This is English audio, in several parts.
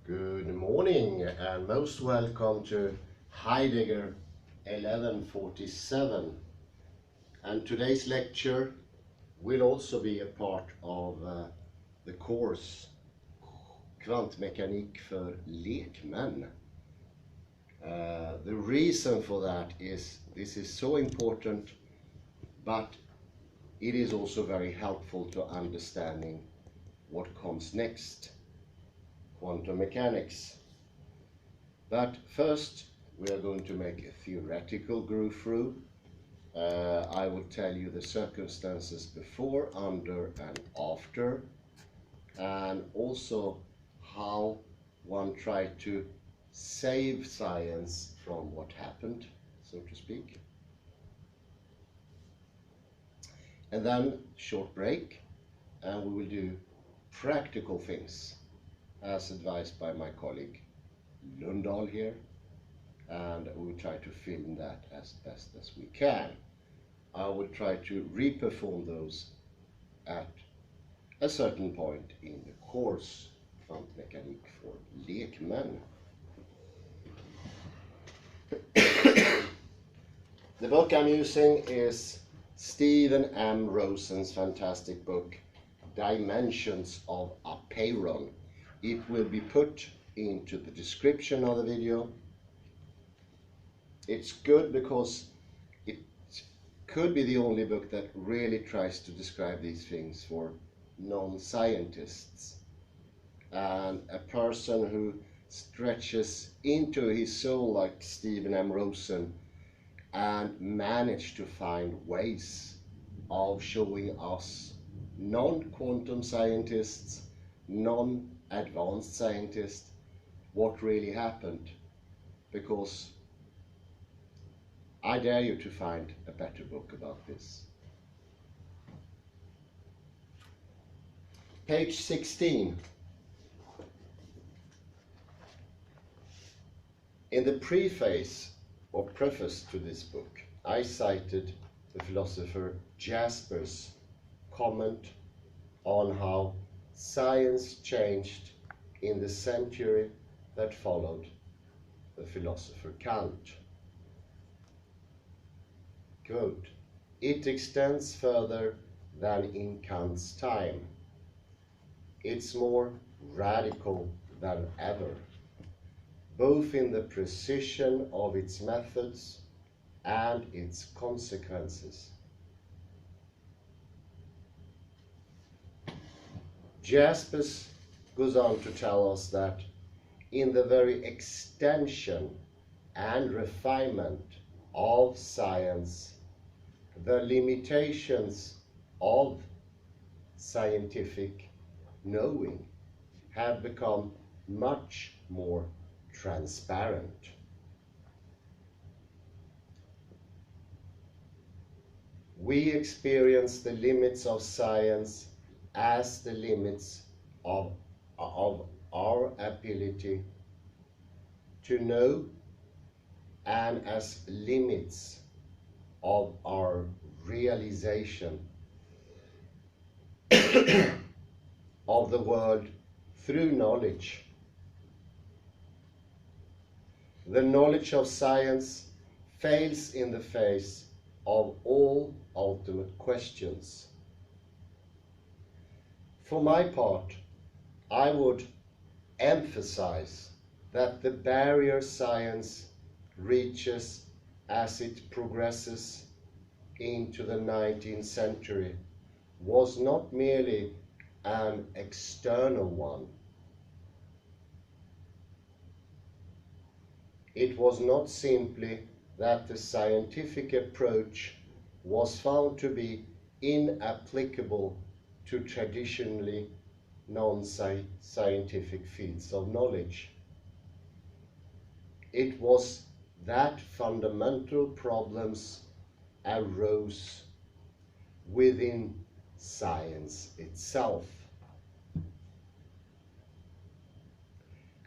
Good morning and most welcome to Heidegger 1147. And today's lecture will also be a part of the course Kvantmekanik för lekmän. The reason for that is this is so important, but it is also very helpful to understanding what comes next. Quantum mechanics. But first we are going to make a theoretical go through. I will tell you the circumstances before, under and after, and also how one tried to save science from what happened, so to speak. And then short break, and we will do practical things as advised by my colleague Lundahl here, and we will try to film that as best as we can. I will try to re-perform those at a certain point in the course Kvantmekanik för lekmän. The book I'm using is Stephen M Rosen's fantastic book Dimensions of Apeiron. It will be put into the description of the video. It's good because it could be the only book that really tries to describe these things for non-scientists. And a person who stretches into his soul like Stephen M. Rosen and managed to find ways of showing us non-quantum scientists, non-advanced scientists, what really happened, because I dare you to find a better book about this. Page 16. In the preface or preface to this book, I cited the philosopher Jasper's comment on how science changed in the century that followed the philosopher Kant. Quote, "It extends further than in Kant's time. It's more radical than ever, both in the precision of its methods and its consequences." Jaspers goes on to tell us that in the very extension and refinement of science, the limitations of scientific knowing have become much more transparent. We experience the limits of science as the limits of our ability to know, and as limits of our realization of the world through knowledge. The knowledge of science fails in the face of all ultimate questions. For my part, I would emphasize that the barrier science reaches as it progresses into the 19th century was not merely an external one. It was not simply that the scientific approach was found to be inapplicable to traditionally non-scientific fields of knowledge. It was that fundamental problems arose within science itself.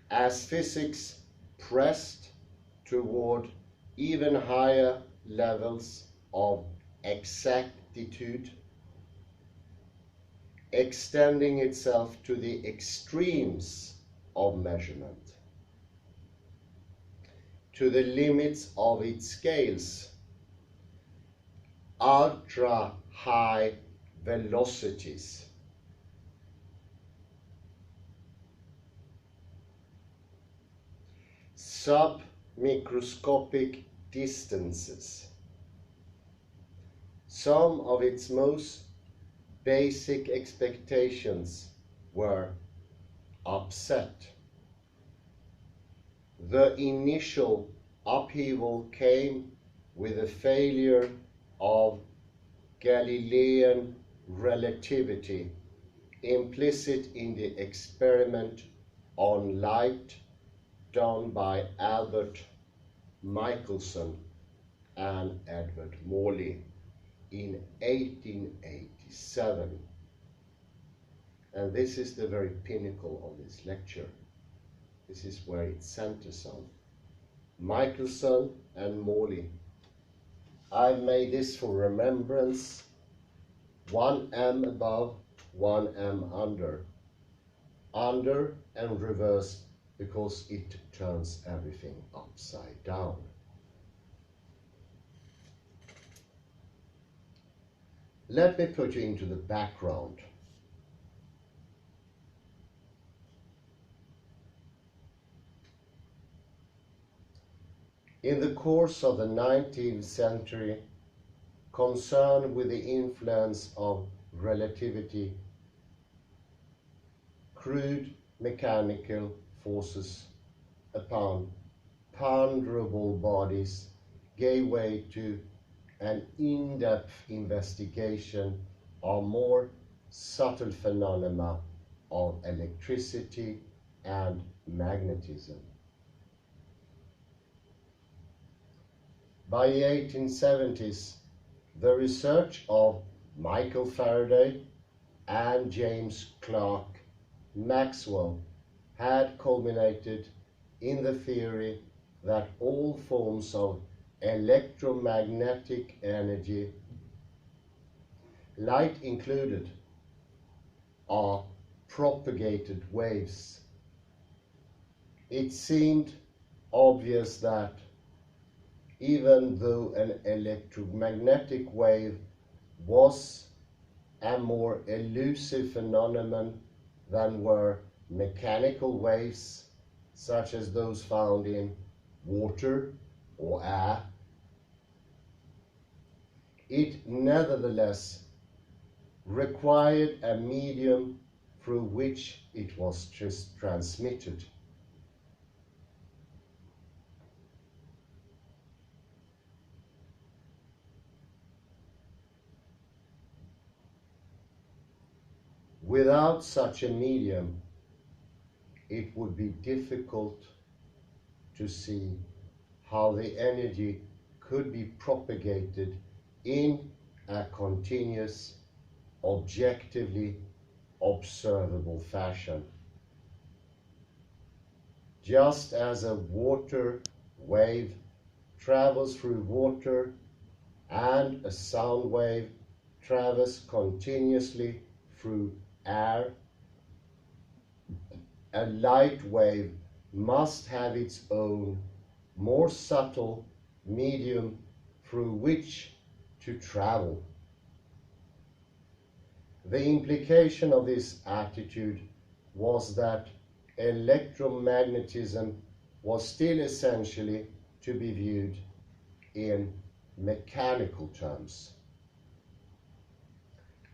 As physics pressed toward even higher levels of exactitude, extending itself to the extremes of measurement, to the limits of its scales, ultra high velocities, submicroscopic distances. Some of its most basic expectations were upset. The initial upheaval came with the failure of Galilean relativity implicit in the experiment on light done by Albert Michaelson and Edward Morley in 1887. And this is the very pinnacle of this lecture. This is where it centers on. Michaelson and Morley. I've made this for remembrance. 1m above, 1m under. Under and reverse because it turns everything upside down. Let me put you into the background. In the course of the 19th century, concern with the influence of relativity, crude mechanical forces upon ponderable bodies gave way to an in-depth investigation of more subtle phenomena of electricity and magnetism. By the 1870s, the research of Michael Faraday and James Clerk Maxwell had culminated in the theory that all forms of electromagnetic energy, light included, are propagated waves. It seemed obvious that even though an electromagnetic wave was a more elusive phenomenon than were mechanical waves, such as those found in water or air, it nevertheless required a medium through which it was transmitted. Without such a medium, it would be difficult to see how the energy could be propagated in a continuous, objectively observable fashion. Just as a water wave travels through water and a sound wave travels continuously through air, a light wave must have its own more subtle medium through which to travel. The implication of this attitude was that electromagnetism was still essentially to be viewed in mechanical terms,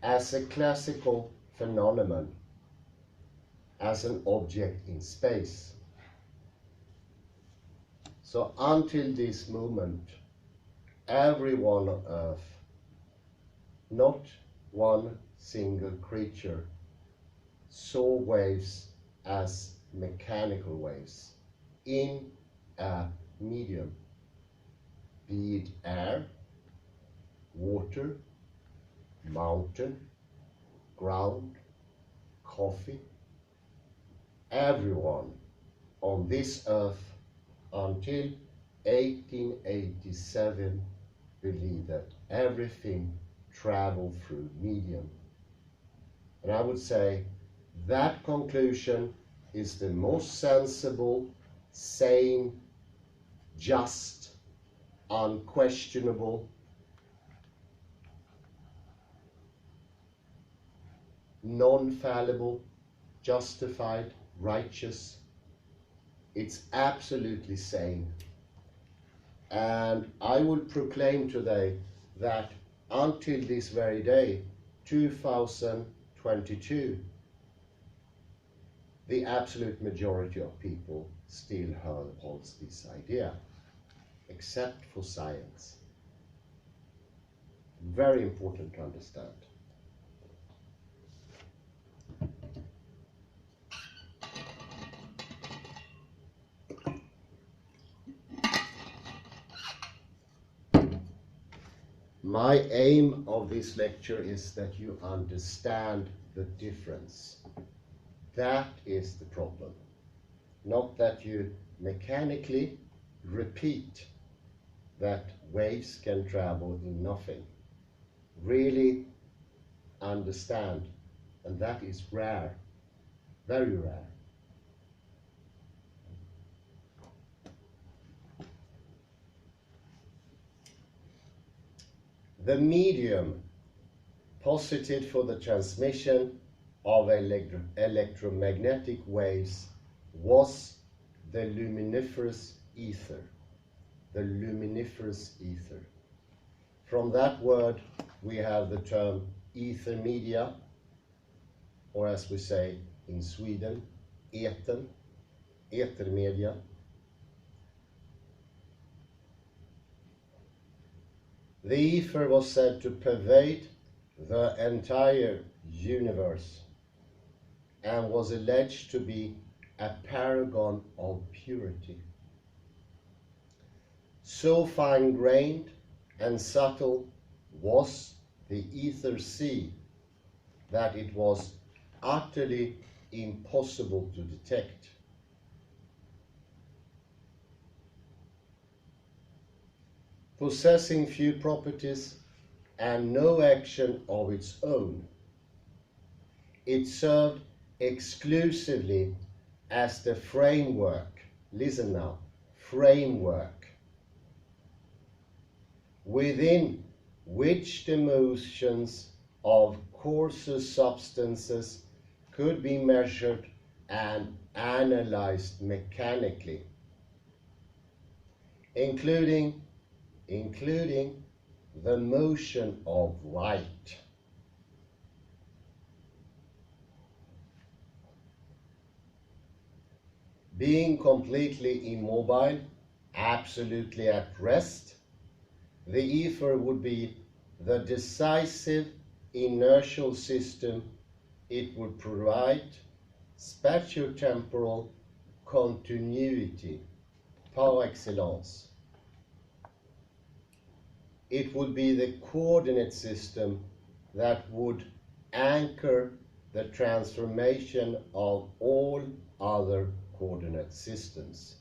as a classical phenomenon, as an object in space. So until this moment, everyone on Earth, not one single creature, saw waves as mechanical waves in a medium, be it air, water, mountain, ground, coffee. Everyone on this earth until 1887 believed that everything traveled through medium. And I would say that conclusion is the most sensible, sane, just, unquestionable, non-fallible, justified, righteous. It's absolutely sane. And I would proclaim today that until this very day, 2022, the absolute majority of people still holds this idea, except for science. Very important to understand. My aim of this lecture is that you understand the difference. That is the problem. Not that you mechanically repeat that waves can travel in nothing. Really understand, and that is rare, very rare. The medium posited for the transmission of electromagnetic waves was the luminiferous ether. The luminiferous ether. From that word we have the term ether media, or as we say in Sweden, etern, etermedia. The ether was said to pervade the entire universe and was alleged to be a paragon of purity. So fine-grained and subtle was the ether sea that it was utterly impossible to detect. Possessing few properties and no action of its own, it served exclusively as the framework, listen now, framework, within which the motions of coarser substances could be measured and analyzed mechanically, including the motion of light. Being completely immobile, absolutely at rest, the ether would be the decisive inertial system. It would provide spatiotemporal continuity par excellence. It would be the coordinate system that would anchor the transformation of all other coordinate systems,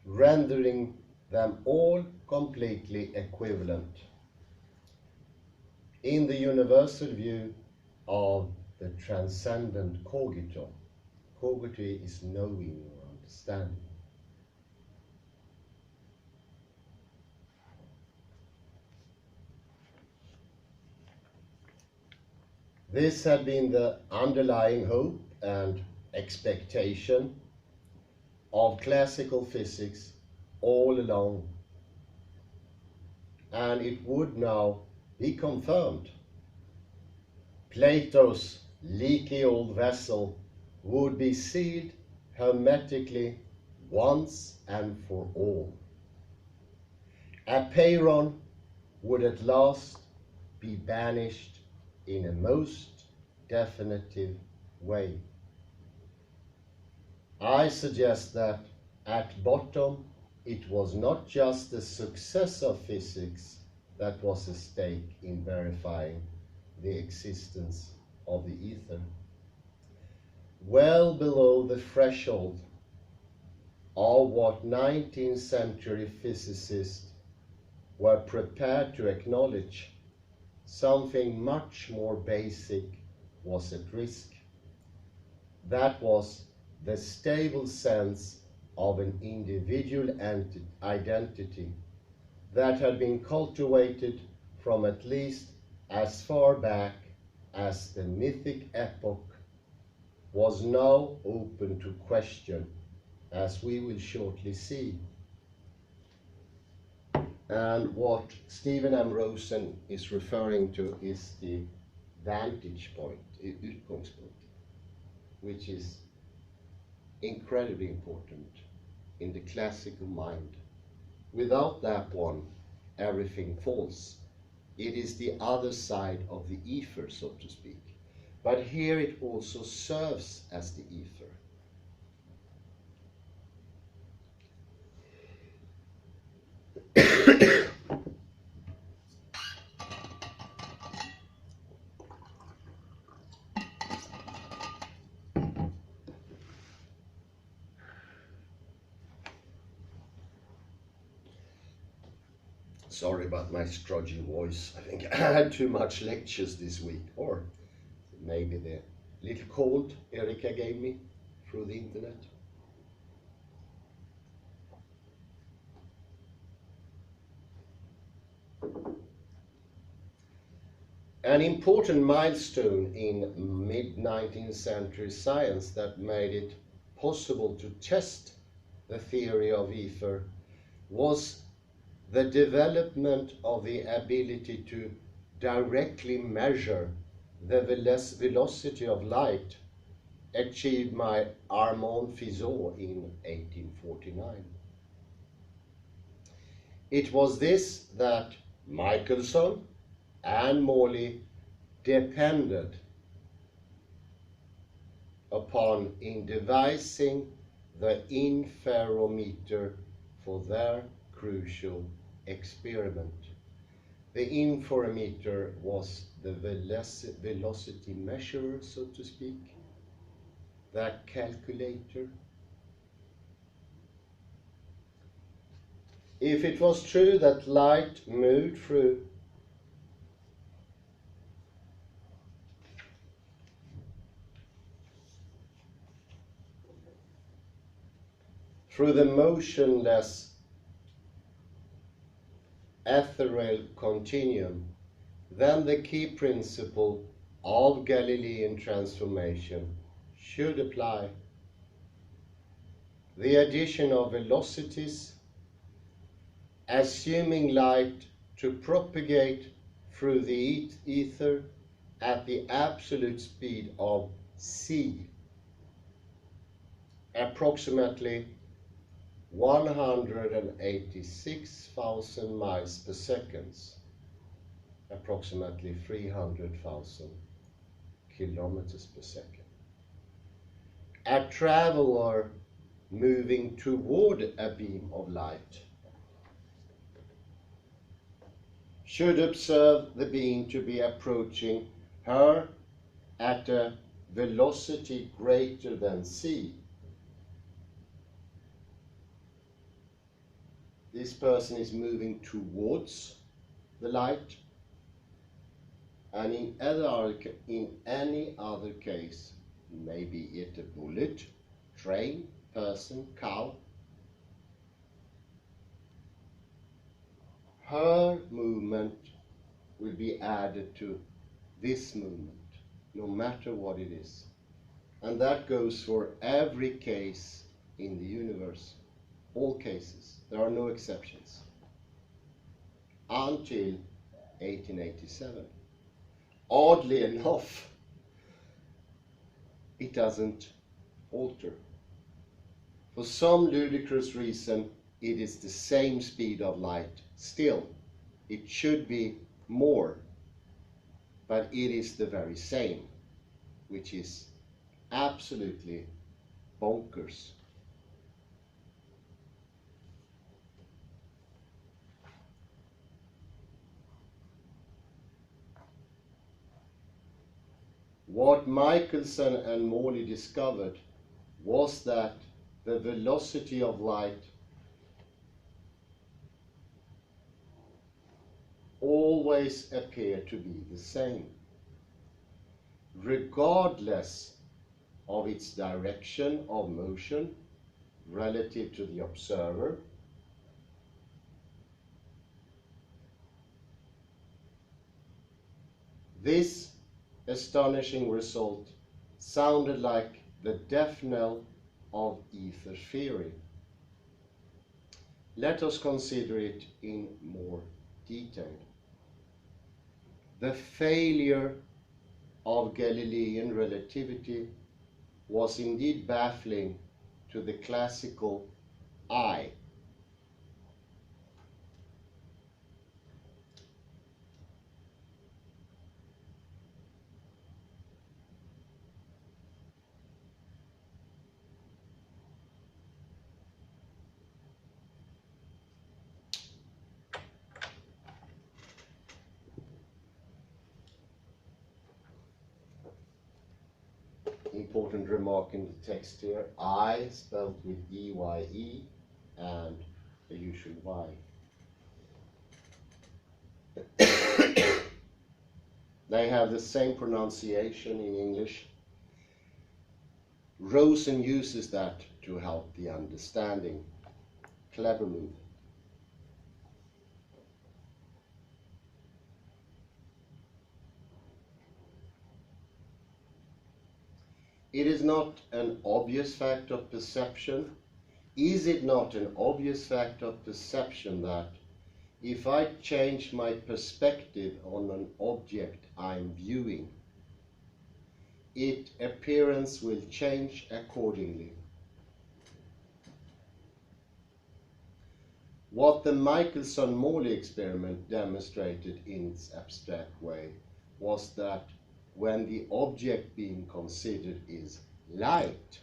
rendering them all completely equivalent in the universal view of the transcendent cogito. Cogito is knowing or understanding. This had been the underlying hope and expectation of classical physics all along, and it would now be confirmed. Plato's leaky old vessel would be sealed hermetically once and for all. Apeiron would at last be banished in a most definitive way. I suggest that at bottom it was not just the success of physics that was at stake in verifying the existence of the ether. Well below the threshold of what 19th century physicists were prepared to acknowledge, something much more basic was at risk. that was the stable sense of an individual identity that had been cultivated from at least as far back as the mythic epoch, was now open to question, as we will shortly see. And what Stephen M Rosen is referring to is the vantage point, utgångspunkt, which is incredibly important in the classical mind. Without that one, everything falls. It is the other side of the ether, so to speak. But here it also serves as the ether. Sorry about my strudgy voice. I think I had too much lectures this week, or maybe the little cold Erika gave me through the internet. An important milestone in mid-19th century science that made it possible to test the theory of ether was the development of the ability to directly measure the velocity of light achieved by Armand Fizeau in 1849. It was this that Michaelson and Morley depended upon in devising the interferometer for their crucial experiment. The interferometer was the velocity measurer, so to speak, that calculator. If it was true that light moved through the motionless ethereal continuum, then the key principle of Galilean transformation should apply. The addition of velocities, assuming light to propagate through the ether at the absolute speed of c, approximately 186,000 miles per second, approximately 300,000 kilometers per second. A traveler moving toward a beam of light should observe the beam to be approaching her at a velocity greater than c. This person is moving towards the light, and in any other case, maybe it a bullet, train, person, cow, her movement will be added to this movement, no matter what it is. And that goes for every case in the universe, all cases. There are no exceptions. Until 1887. Oddly enough, it doesn't alter. For some ludicrous reason, it is the same speed of light. Still, it should be more, but it is the very same, which is absolutely bonkers. What Michaelson and Morley discovered was that the velocity of light always appeared to be the same, regardless of its direction of motion relative to the observer. This astonishing result sounded like the death knell of ether theory. Let us consider it in more detail. The failure of Galilean relativity was indeed baffling to the classical eye. Important remark in the text here, I spelled with E-Y-E and the usual Y. They have the same pronunciation in English. Rosen uses that to help the understanding. Clever move. It is not an obvious fact of perception. Is it not an obvious fact of perception that if I change my perspective on an object I'm viewing, its appearance will change accordingly? What the Michaelson-Morley experiment demonstrated in its abstract way was that when the object being considered is light,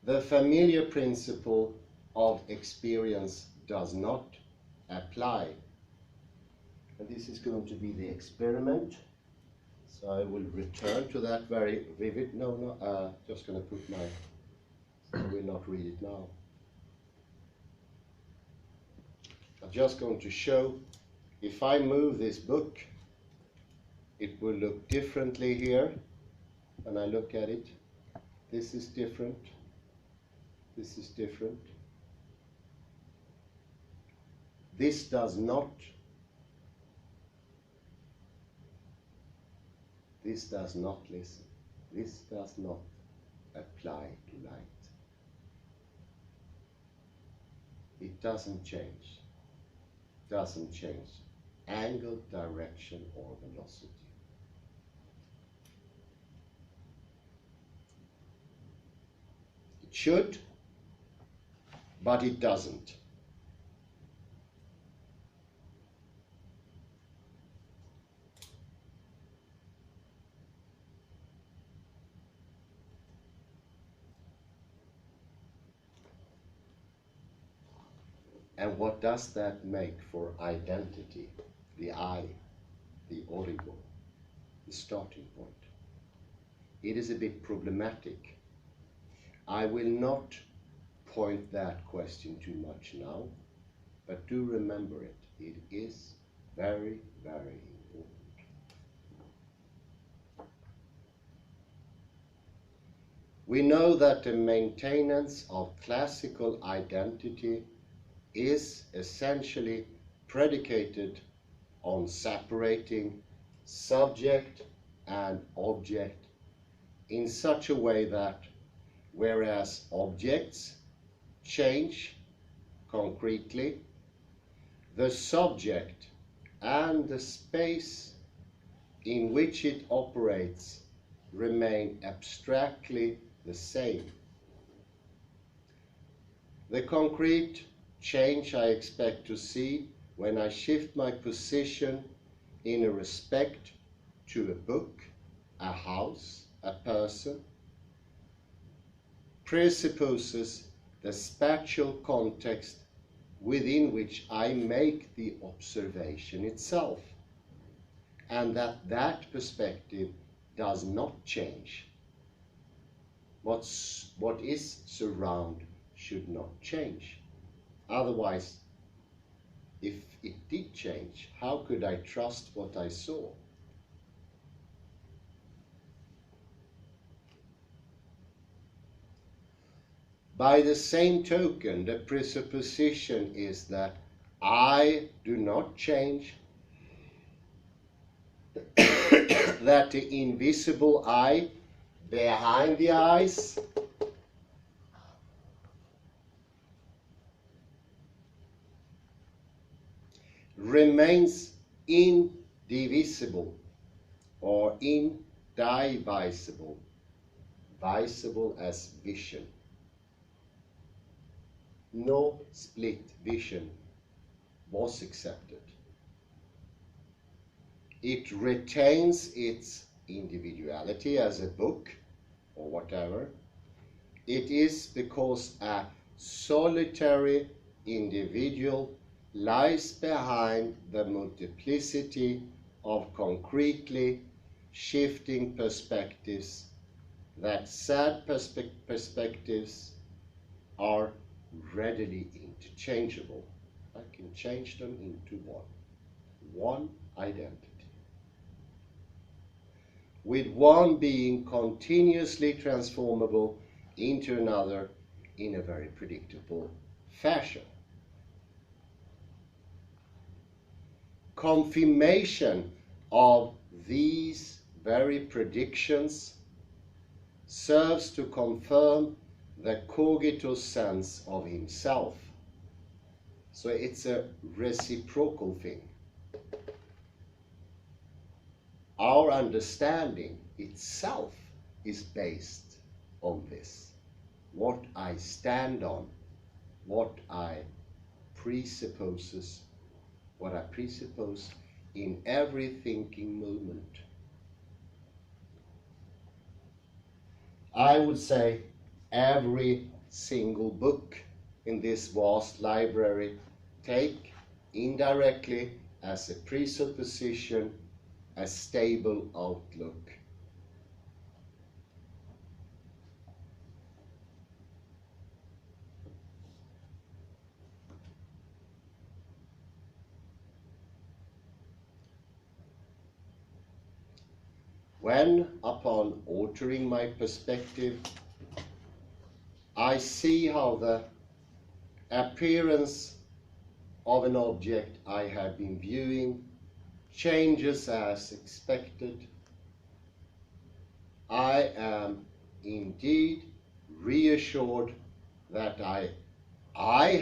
the familiar principle of experience does not apply. And this is going to be the experiment. So I will return to that very vivid, just going to put my, I will not read it now. I'm just going to show, if I move this book, it will look differently here when I look at it. This is different. This is different. This does not listen. This does not apply to light. It doesn't change. Doesn't change angle, direction, or velocity. It should, but it doesn't. And what does that make for identity? The I, the origo, the starting point. It is a bit problematic. I will not point that question too much now, but do remember it. It is very, very important. We know that the maintenance of classical identity is essentially predicated on separating subject and object in such a way that whereas objects change concretely, the subject and the space in which it operates remain abstractly the same. The concrete change I expect to see when I shift my position in respect to a book, a house, a person, presupposes the spatial context within which I make the observation itself, and that perspective does not change. What is surround should not change. Otherwise, if it did change, how could I trust what I saw? by the same token, the presupposition is that I do not change, that the invisible I behind the eyes remains indivisible or indivisible, visible as vision. No split vision was accepted. It retains its individuality as a book or whatever. It is because a solitary individual lies behind the multiplicity of concretely shifting perspectives that sad perspectives are readily interchangeable. I can change them into one identity, with one being continuously transformable into another in a very predictable fashion. Confirmation of these very predictions serves to confirm the cogito sense of himself. So it's a reciprocal thing. Our understanding itself is based on this. What I stand on, what I presuppose in every thinking moment. I would say every single book in this vast library take indirectly as a presupposition a stable outlook. When, upon altering my perspective, I see how the appearance of an object I have been viewing changes as expected, I am indeed reassured that I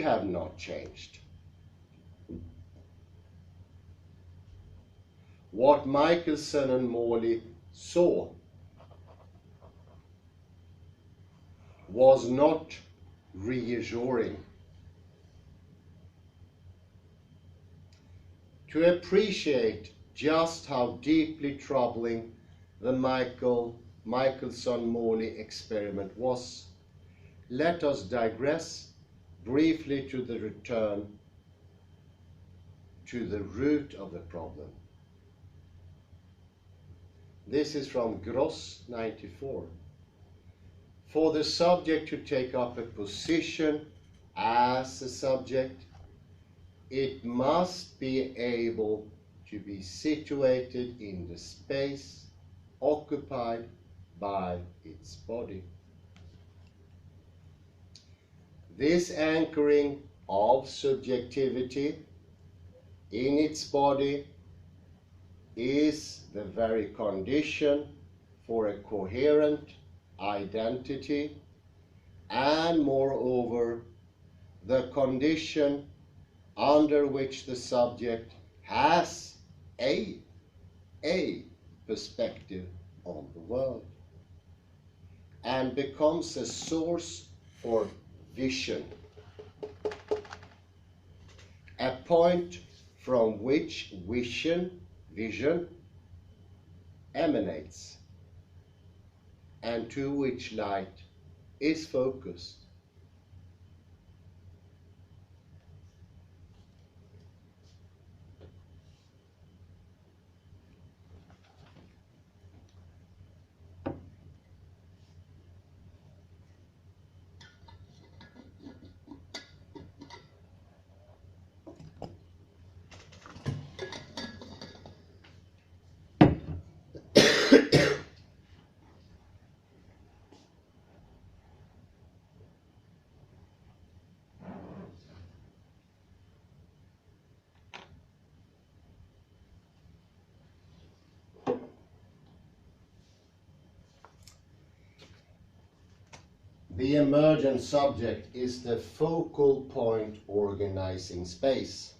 have not changed. What Michaelson and Morley saw was not reassuring. To appreciate just how deeply troubling the Michaelson-Morley experiment was, let us digress briefly to the return to the root of the problem. This is from Gross 94. For the subject to take up a position as a subject, it must be able to be situated in the space occupied by its body. This anchoring of subjectivity in its body is the very condition for a coherent identity, and moreover the condition under which the subject has a perspective on the world and becomes a source for vision, a point from which vision emanates and to which light is focused. The emergent subject is the focal point organizing space.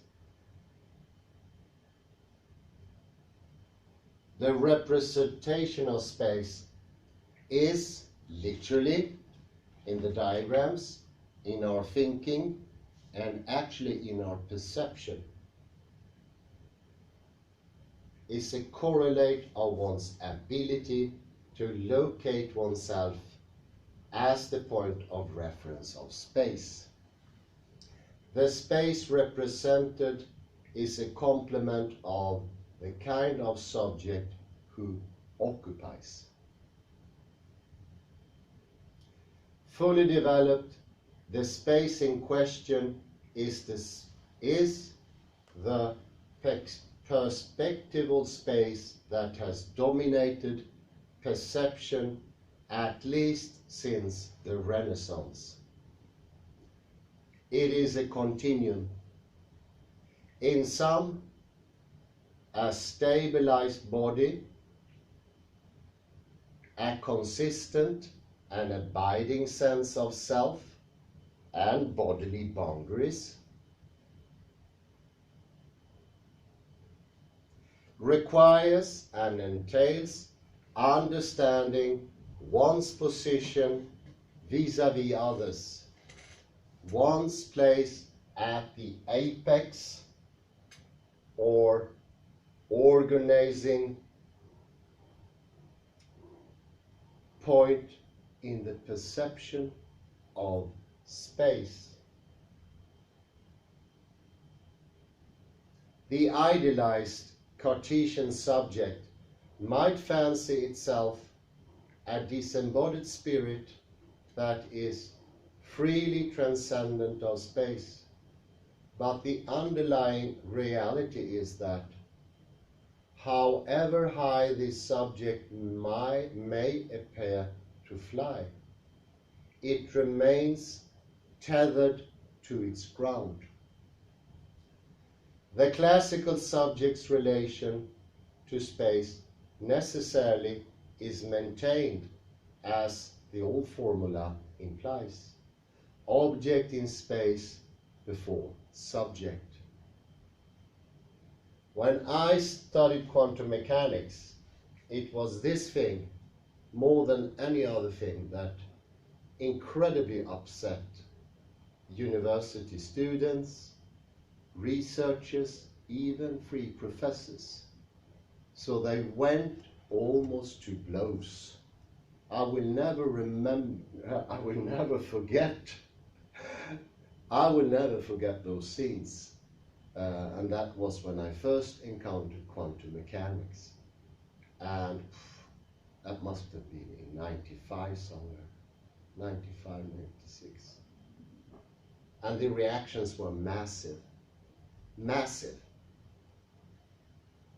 The representation of space is literally in the diagrams, in our thinking, and actually in our perception, is a correlate of one's ability to locate oneself as the point of reference of space. The space represented is a complement of the kind of subject who occupies. Fully developed, the space in question is the perspectival space that has dominated perception at least since the Renaissance. It is a continuum. In some, a stabilized body, a consistent and abiding sense of self and bodily boundaries, requires and entails understanding one's position vis-à-vis others, one's place at the apex or organizing point in the perception of space. The idealized Cartesian subject might fancy itself a disembodied spirit that is freely transcendent of space, but the underlying reality is that however high this subject may appear to fly, it remains tethered to its ground. The classical subject's relation to space necessarily is maintained, as the old formula implies. Object in space before subject. When I studied quantum mechanics, it was this thing, more than any other thing, that incredibly upset university students, researchers, even free professors. So they went almost to blows. I will never forget those scenes. And that was when I first encountered quantum mechanics. And that must have been in 95 somewhere, 95, 96. And the reactions were massive, massive.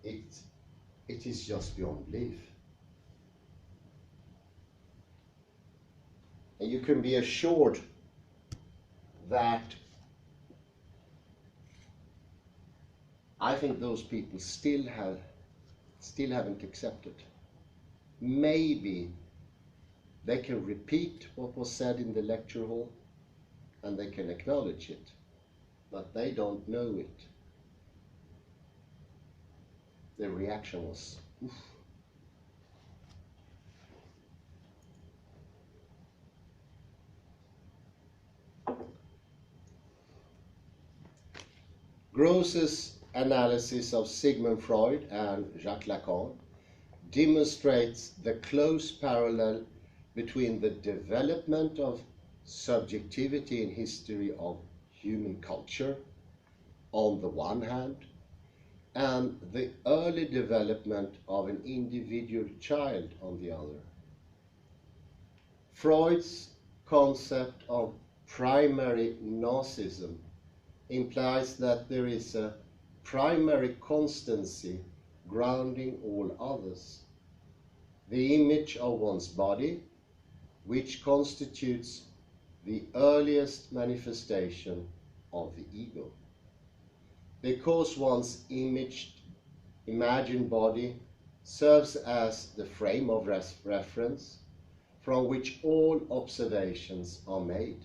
It is just beyond belief. And you can be assured that I think those people still haven't accepted. Maybe they can repeat what was said in the lecture hall and they can acknowledge it, but they don't know it. The reaction was, oof. Gross's analysis of Sigmund Freud and Jacques Lacan demonstrates the close parallel between the development of subjectivity in history of human culture on the one hand, and the early development of an individual child on the other. Freud's concept of primary narcissism implies that there is a primary constancy grounding all others, the image of one's body, which constitutes the earliest manifestation of the ego. Because one's imagined body serves as the frame of reference from which all observations are made.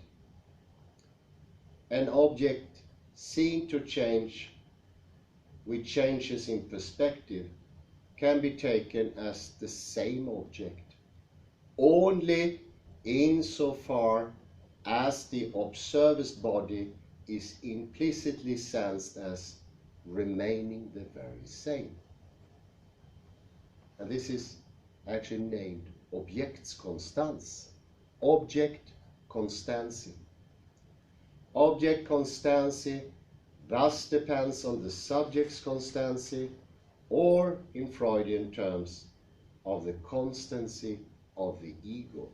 An object seen to change with changes in perspective can be taken as the same object only insofar as the observer's body is implicitly sensed as remaining the very same. And this is actually named Objektskonstanz. Object constancy. Object constancy thus depends on the subject's constancy, or in Freudian terms, of the constancy of the ego.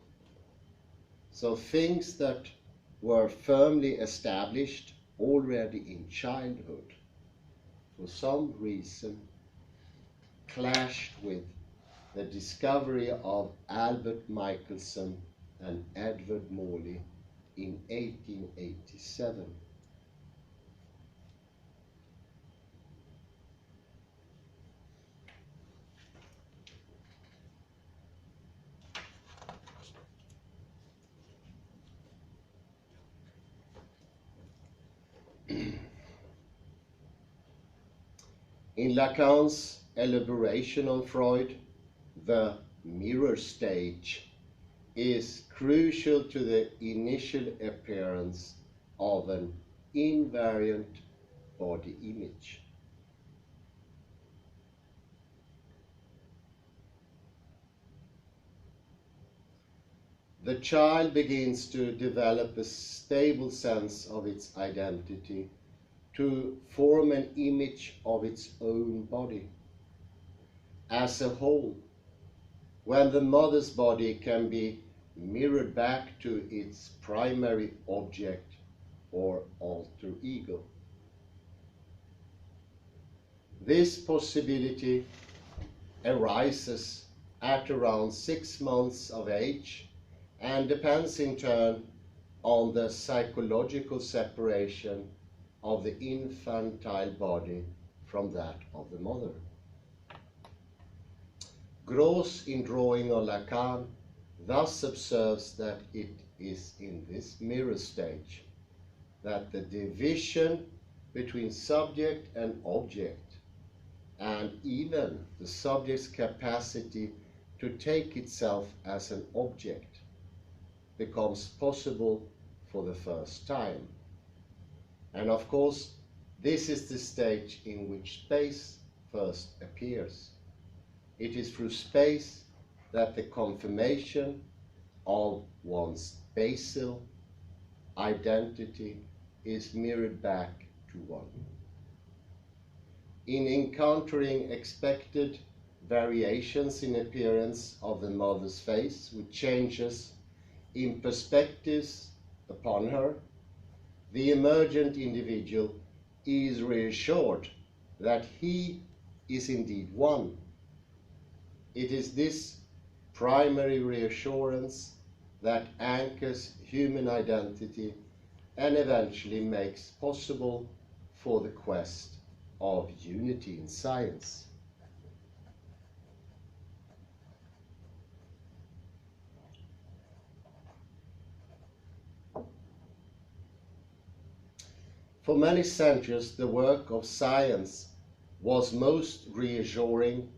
So things that were firmly established already in childhood, for some reason, clashed with the discovery of Albert Michelson and Edward Morley in 1887. In Lacan's elaboration on Freud, the mirror stage is crucial to the initial appearance of an invariant body image. The child begins to develop a stable sense of its identity, to form an image of its own body as a whole, when the mother's body can be mirrored back to its primary object or alter ego. This possibility arises at around 6 months of age and depends in turn on the psychological separation of the infantile body from that of the mother. Gross, in drawing on Lacan, thus observes that it is in this mirror stage that the division between subject and object, and even the subject's capacity to take itself as an object, becomes possible for the first time. And of course, this is the stage in which space first appears. It is through space that the confirmation of one's basal identity is mirrored back to one. In encountering expected variations in appearance of the mother's face with changes in perspectives upon her, the emergent individual is reassured that he is indeed one. It is this primary reassurance that anchors human identity and eventually makes possible for the quest of unity in science. For many centuries, the work of science was most reassuring,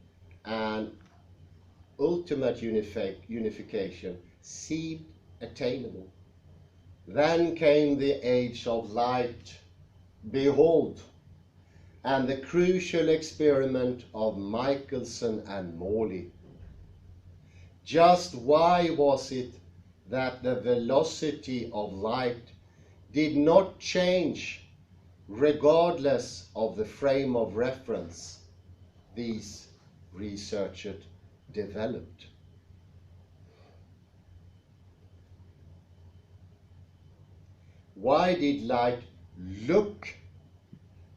and ultimate unification seemed attainable. Then came the age of light, behold, and the crucial experiment of Michaelson and Morley. Just why was it that the velocity of light did not change regardless of the frame of reference these researchers developed? Why did light look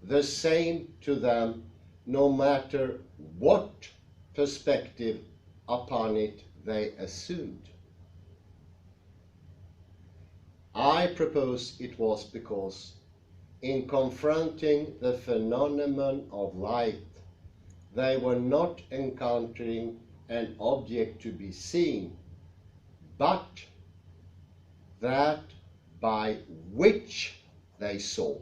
the same to them no matter what perspective upon it they assumed? I propose it was because in confronting the phenomenon of light, they were not encountering an object to be seen, but that by which they saw.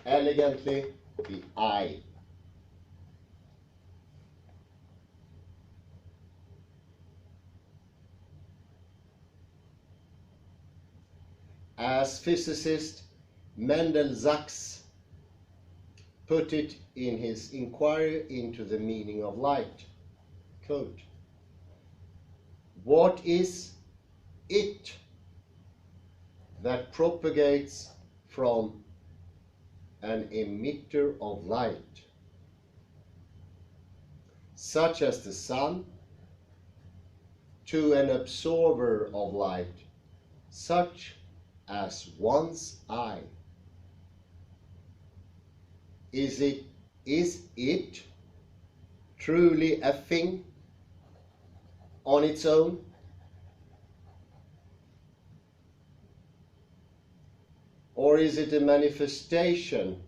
Elegantly, the eye. As physicist Mendel Sachs put it in his inquiry into the meaning of light, quote, "What is it that propagates from an emitter of light, such as the sun, to an absorber of light, such as one's eye? Is it truly a thing on its own? Or is it a manifestation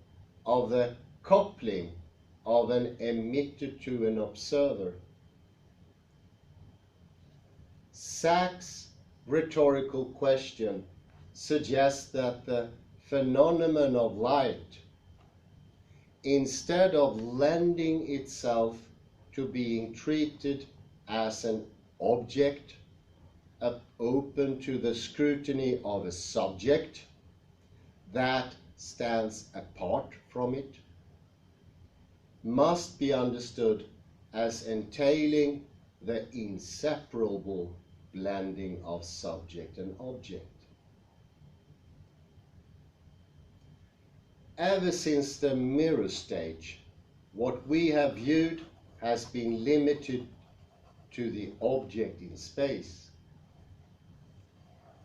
of the coupling of an emitter to an observer?" Sachs' rhetorical question suggests that the phenomenon of light, instead of lending itself to being treated as an object open to the scrutiny of a subject that stands apart from it, must be understood as entailing the inseparable blending of subject and object. Ever since the mirror stage, what we have viewed has been limited to the object in space.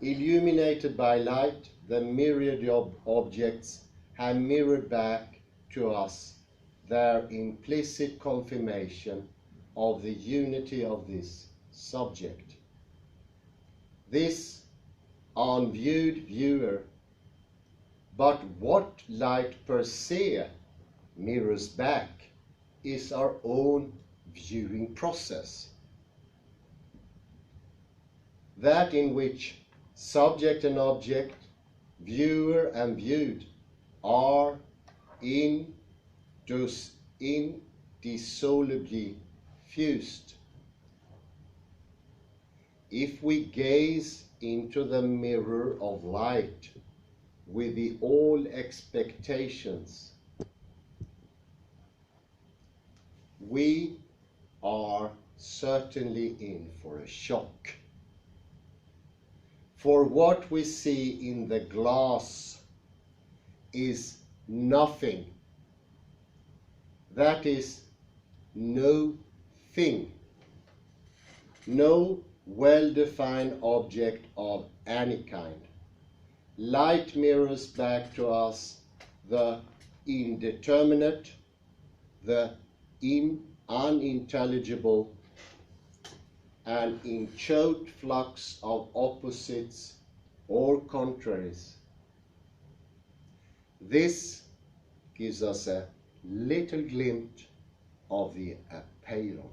Illuminated by light, the myriad of objects have mirrored back to us their implicit confirmation of the unity of this subject. This unviewed viewer, but what light per se mirrors back is our own viewing process, that in which subject and object, viewer and viewed, are indissolubly fused. If we gaze into the mirror of light with the all expectations, we are certainly in for a shock. For what we see in the glass is nothing. That is, no thing, no well-defined object of any kind. Light mirrors back to us the indeterminate, the unintelligible, and inchoate flux of opposites or contraries. This gives us a little glimpse of the Apeiron.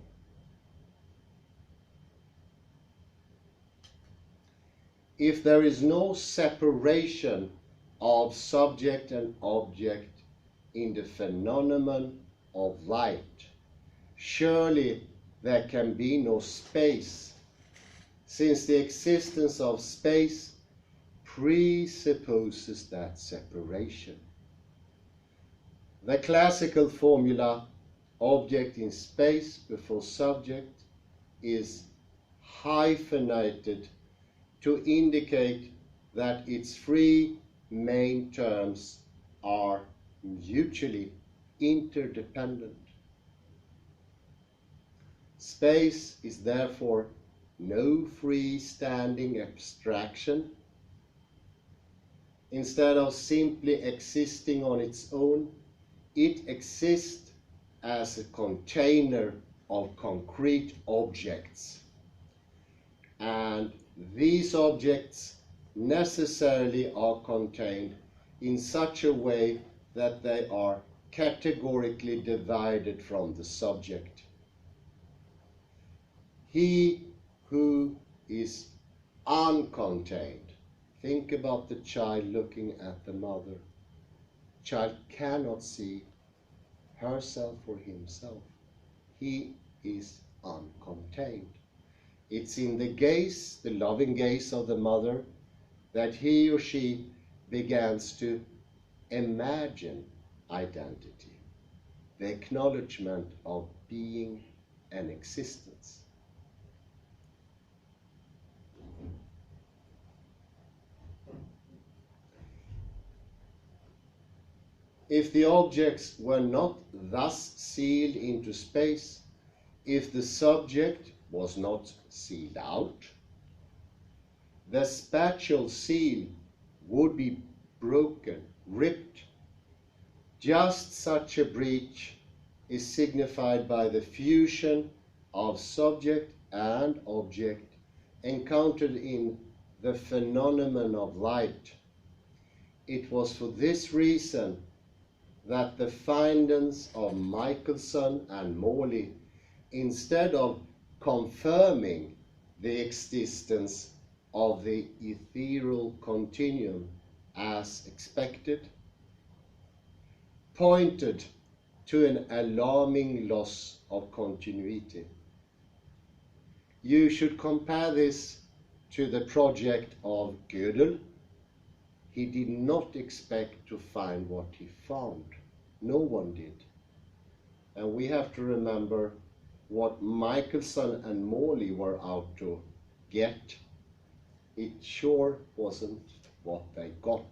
If there is no separation of subject and object in the phenomenon of light, surely there can be no space, since the existence of space presupposes that separation. The classical formula, object in space before subject, is hyphenated to indicate that its three main terms are mutually interdependent. Space is therefore no freestanding abstraction. Instead of simply existing on its own, it exists as a container of concrete objects. And these objects necessarily are contained in such a way that they are categorically divided from the subject. He who is uncontained. Think about the child looking at the mother. Child cannot see herself or himself. He is uncontained. It's in the gaze, the loving gaze of the mother, that he or she begins to imagine identity, the acknowledgement of being and existence. If the objects were not thus sealed into space, if the subject was not sealed out, the spatial seal would be broken, ripped. Just such a breach is signified by the fusion of subject and object encountered in the phenomenon of light. It was for this reason that the findings of Michaelson and Morley, instead of confirming the existence of the ethereal continuum as expected, pointed to an alarming loss of continuity. You should compare this to the project of Gödel. He did not expect to find what he found. No one did. And we have to remember what Michaelson and Morley were out to get. It sure wasn't what they got.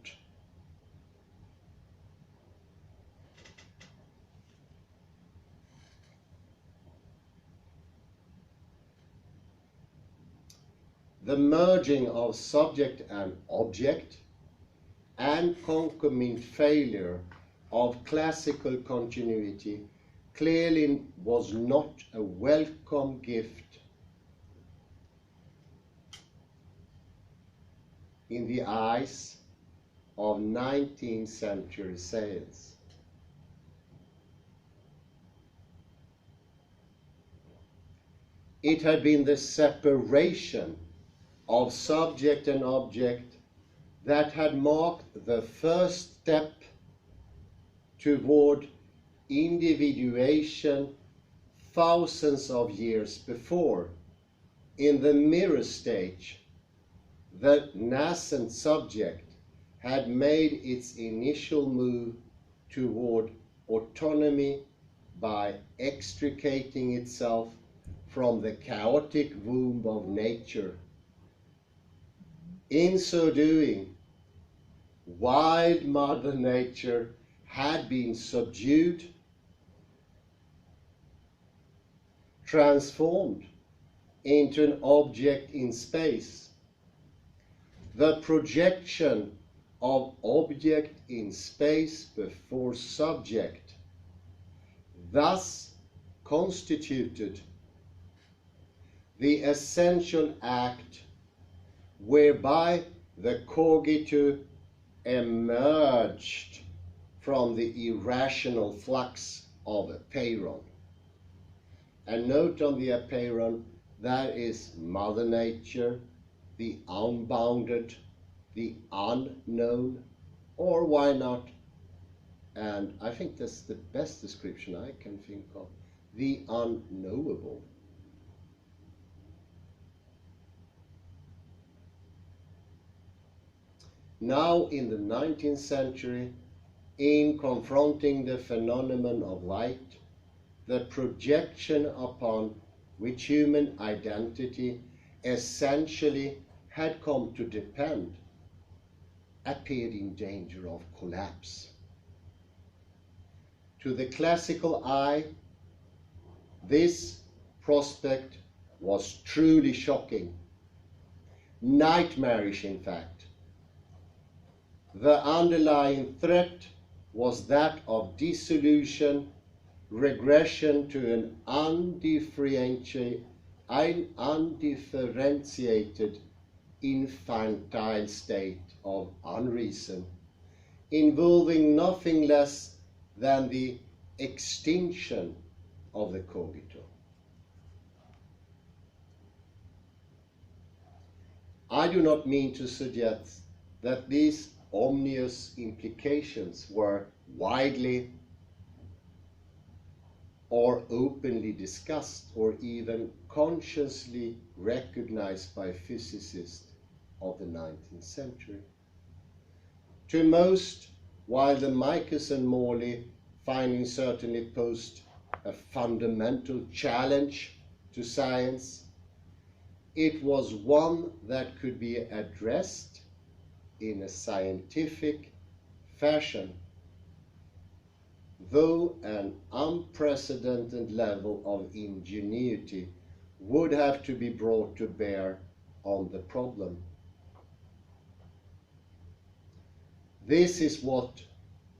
The merging of subject and object and concomitant failure of classical continuity clearly was not a welcome gift in the eyes of 19th century science. It had been the separation of subject and object that had marked the first step toward individuation thousands of years before. In the mirror stage, the nascent subject had made its initial move toward autonomy by extricating itself from the chaotic womb of nature. In so doing, wild Mother Nature had been subdued, transformed into an object in space. The projection of object in space before subject thus constituted the essential act whereby the cogito emerged from the irrational flux of Apeiron. And note on the Apeiron, that is Mother Nature, the unbounded, the unknown, or why not, and I think that's the best description I can think of, the unknowable. Now in the 19th century, in confronting the phenomenon of light, the projection upon which human identity essentially had come to depend, appeared in danger of collapse. To the classical eye, this prospect was truly shocking, nightmarish in fact. The underlying threat was that of dissolution, regression to an undifferentiated, infantile state of unreason, involving nothing less than the extinction of the cogito. I do not mean to suggest that these ominous implications were widely or openly discussed or even consciously recognized by physicists of the 19th century. To most, while the Michaelson-Morley findings certainly posed a fundamental challenge to science, it was one that could be addressed in a scientific fashion, though an unprecedented level of ingenuity would have to be brought to bear on the problem. This is what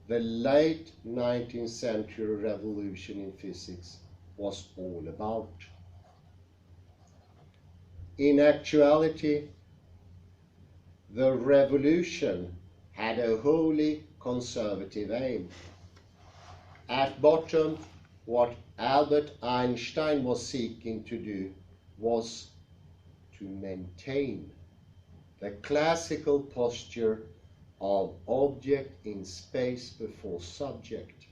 the late 19th century revolution in physics was all about. In actuality, the revolution had a wholly conservative aim. At bottom, what Albert Einstein was seeking to do was to maintain the classical posture of object in space before subject.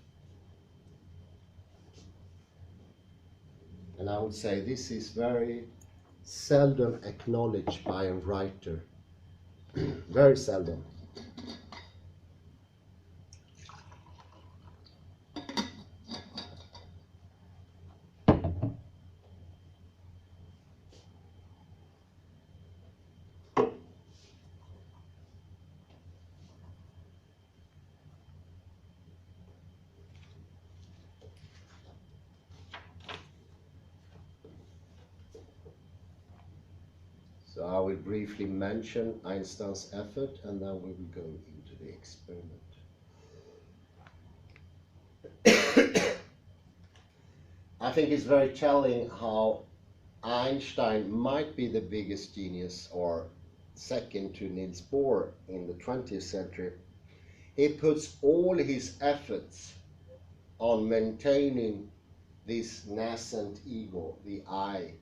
And I would say this is very seldom acknowledged by a writer. Very seldom. So I will briefly mention Einstein's effort and then we will go into the experiment. I think it's very telling how Einstein might be the biggest genius, or second to Niels Bohr, in the 20th century. He puts all his efforts on maintaining this nascent ego, the I.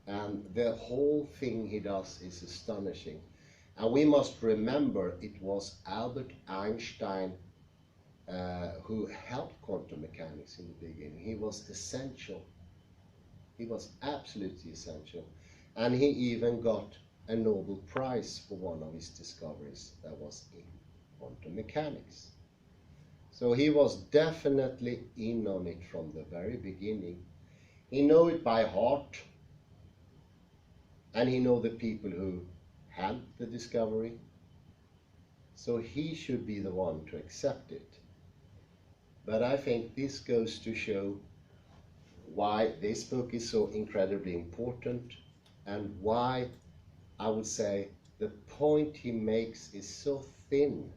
And the whole thing he does is astonishing. And we must remember it was Albert Einstein who helped quantum mechanics in the beginning. He was essential. He was absolutely essential. And he even got a Nobel Prize for one of his discoveries that was in quantum mechanics. So he was definitely in on it from the very beginning. He knew it by heart. And he know the people who had the discovery, so he should be the one to accept it. But I think this goes to show why this book is so incredibly important and why I would say the point he makes is so thin.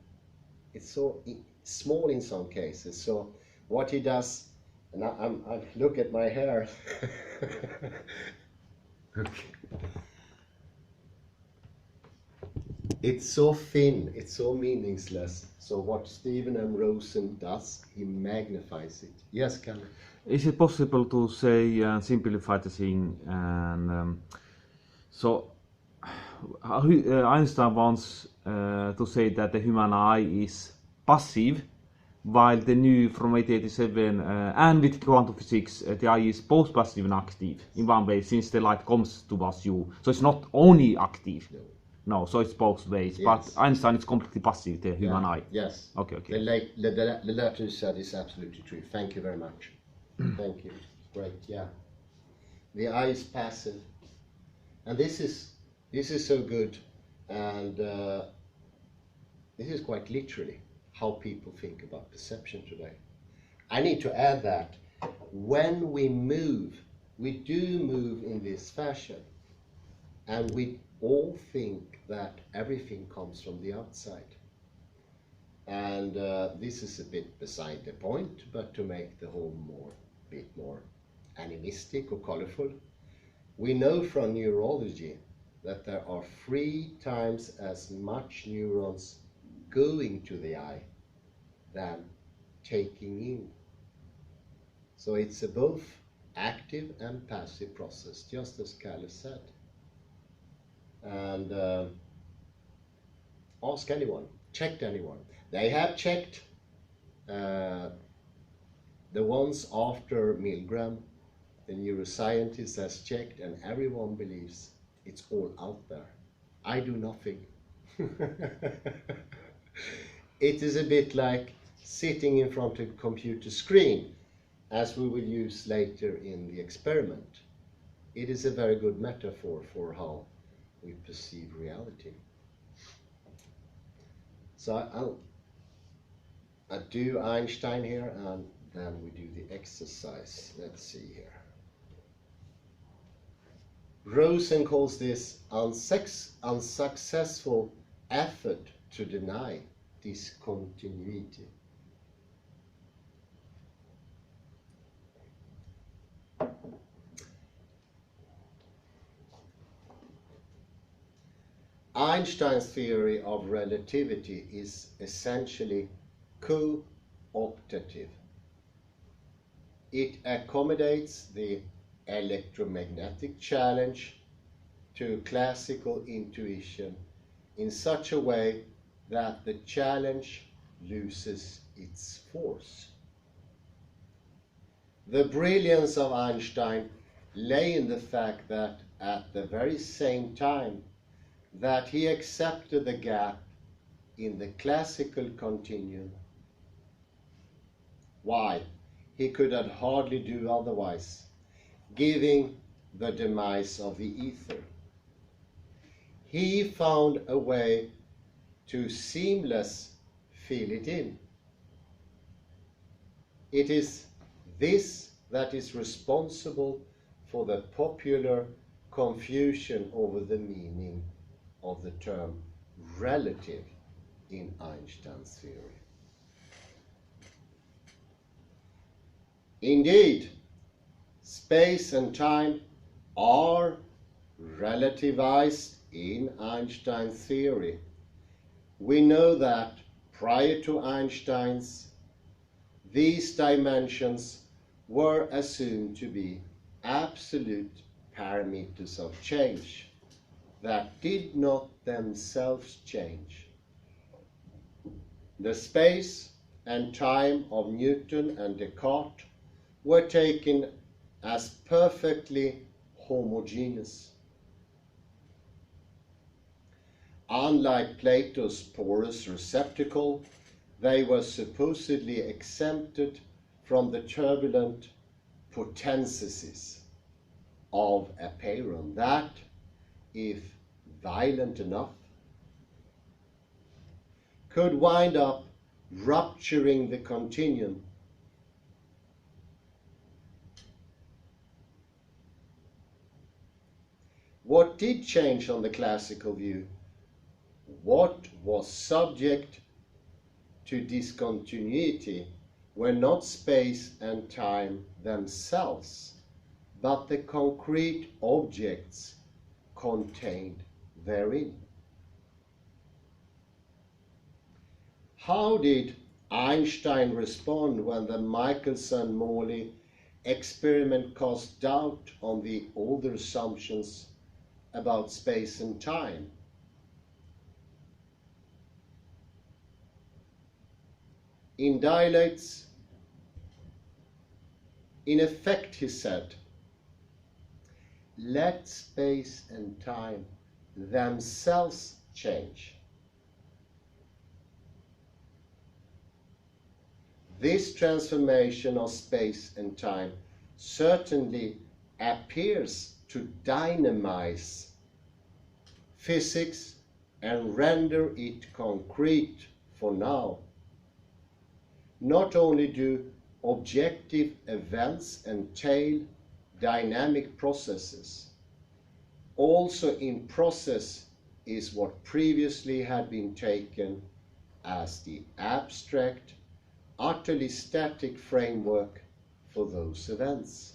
It's so small in some cases. So what he does, and I look at my hair. It's so thin, it's so meaningless. So what Stephen M Rosen does, he magnifies it. Yes, Kalle? Is it possible to say and simplify the thing? And so Einstein wants to say that the human eye is passive, while the new from 1887 and with quantum physics, the eye is both passive and active in one way, since the light comes towards you. So it's not only active. No, so it's both ways. Yes. But Einstein is completely passive, the human eye. Yes. Okay. The letter you said is absolutely true. Thank you very much. Thank you. Great. Yeah. The eye is passive, and this is so good, and this is quite literally how people think about perception today. I need to add that when we move, we do move in this fashion, and we all think that everything comes from the outside. And this is a bit beside the point, but to make the whole bit more animistic or colorful, we know from neurology that there are 3 times as much neurons going to the eye than taking in. So it's a both active and passive process, just as Kalle said. and ask anyone, checked anyone. They have checked the ones after Milgram. The neuroscientist has checked, and everyone believes it's all out there. I do nothing. It is a bit like sitting in front of a computer screen, as we will use later in the experiment. It is a very good metaphor for how we perceive reality. So I'll do Einstein here, and then we do the exercise. Let's see here. Rosen calls this unsuccessful effort to deny discontinuity. Einstein's theory of relativity is essentially cooptative. It accommodates the electromagnetic challenge to classical intuition in such a way that the challenge loses its force. The brilliance of Einstein lay in the fact that at the very same time that he accepted the gap in the classical continuum, why, he could hardly do otherwise, giving the demise of the ether. He found a way to seamless fill it in. It is this that is responsible for the popular confusion over the meaning of the term relative in Einstein's theory. Indeed, space and time are relativized in Einstein's theory. We know that prior to Einstein's, these dimensions were assumed to be absolute parameters of change that did not themselves change. The space and time of Newton and Descartes were taken as perfectly homogeneous. Unlike Plato's porous receptacle, they were supposedly exempted from the turbulent potencies of Apeiron that, if violent enough, could wind up rupturing the continuum. What did change on the classical view? What was subject to discontinuity were not space and time themselves, but the concrete objects contained therein. How did Einstein respond when the Michaelson-Morley experiment cast doubt on the older assumptions about space and time? In dilates, in effect, he said, let space and time themselves change. This transformation of space and time certainly appears to dynamize physics and render it concrete for now. Not only do objective events entail dynamic processes, also in process is what previously had been taken as the abstract, utterly static framework for those events.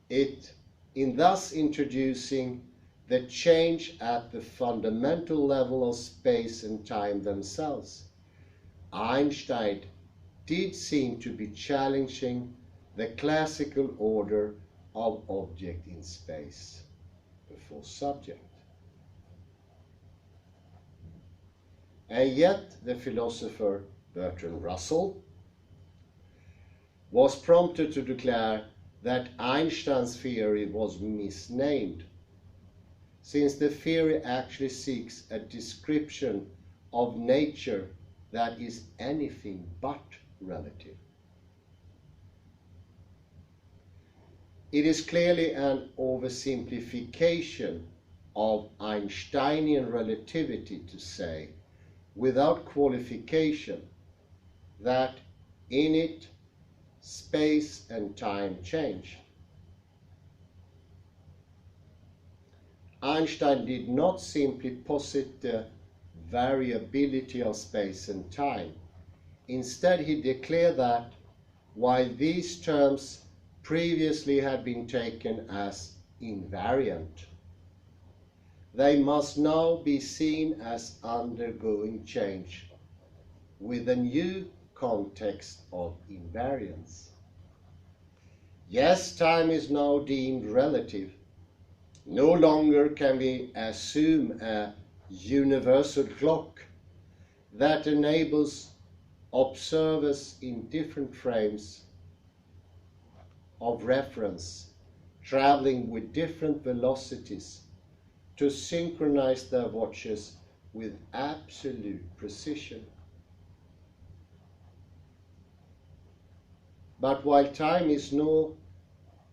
In thus introducing the change at the fundamental level of space and time themselves, Einstein did seem to be challenging the classical order of object in space. before subject. And yet the philosopher Bertrand Russell was prompted to declare that Einstein's theory was misnamed, since the theory actually seeks a description of nature that is anything but relative. It is clearly an oversimplification of Einsteinian relativity to say, without qualification, that in it space and time change. Einstein did not simply posit the variability of space and time. Instead, he declared that while these terms previously had been taken as invariant, they must now be seen as undergoing change with a new context of invariance. Yes, time is now deemed relative. No longer can we assume a universal clock that enables observers in different frames of reference, traveling with different velocities, to synchronize their watches with absolute precision. But while time is no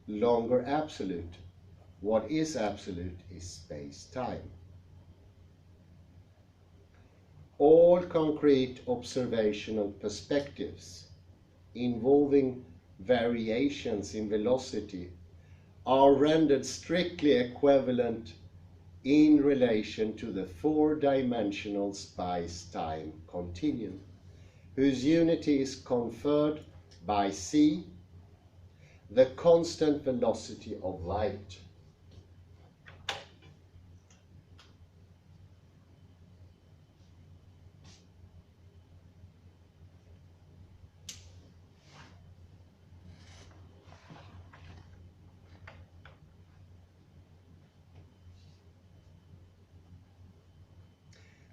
longer absolute, what is absolute is space-time. All concrete observational perspectives involving variations in velocity are rendered strictly equivalent in relation to the four-dimensional space-time continuum, whose unity is conferred by c, the constant velocity of light.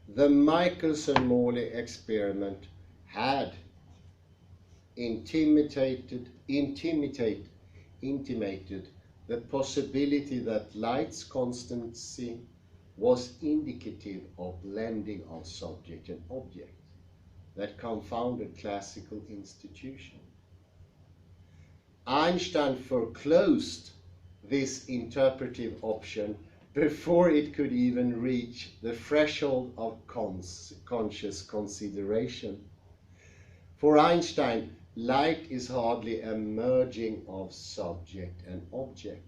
The Michaelson-Morley experiment had intimated the possibility that light's constancy was indicative of blending of subject and object that confounded classical institution. Einstein foreclosed this interpretive option before it could even reach the threshold of conscious consideration. For Einstein, light is hardly a merging of subject and object,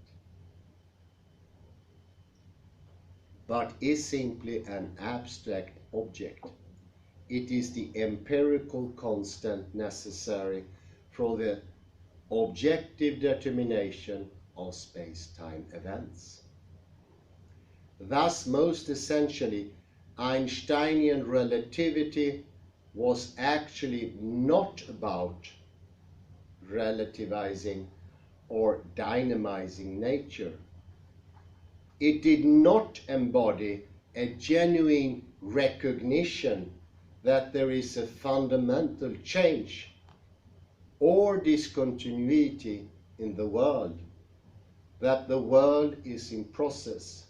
but is simply an abstract object. It is the empirical constant necessary for the objective determination of space-time events. Thus, most essentially, Einsteinian relativity was actually not about relativizing or dynamizing nature. It did not embody a genuine recognition that there is a fundamental change or discontinuity in the world, that the world is in process.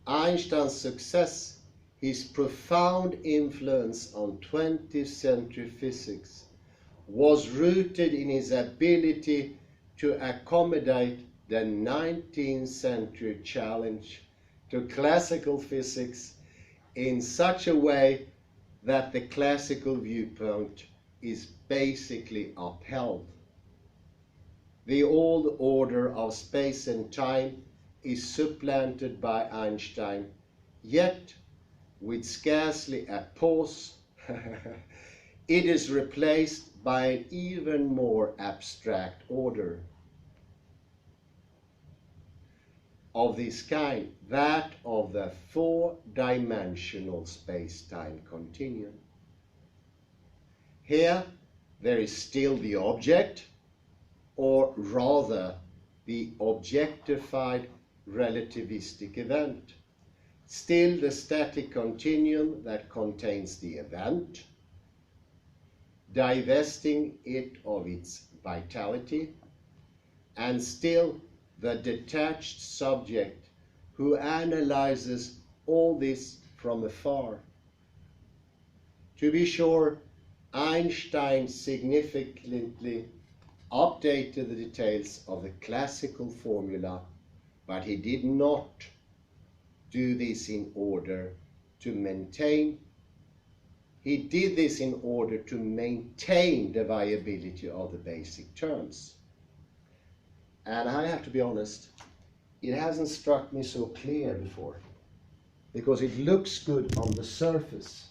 Einstein's success, his profound influence on 20th century physics, was rooted in his ability to accommodate the 19th century challenge to classical physics in such a way that the classical viewpoint is basically upheld. The old order of space and time is supplanted by Einstein, yet with scarcely a pause, it is replaced by an even more abstract order of this kind, that of the four-dimensional space-time continuum. Here there is still the object, or rather the objectified relativistic event. Still the static continuum that contains the event, divesting it of its vitality, and still the detached subject who analyzes all this from afar. To be sure, Einstein significantly updated the details of the classical formula, but he did not do this in order to maintain. He did this in order to maintain the viability of the basic terms. And I have to be honest, it hasn't struck me so clear before, because it looks good on the surface.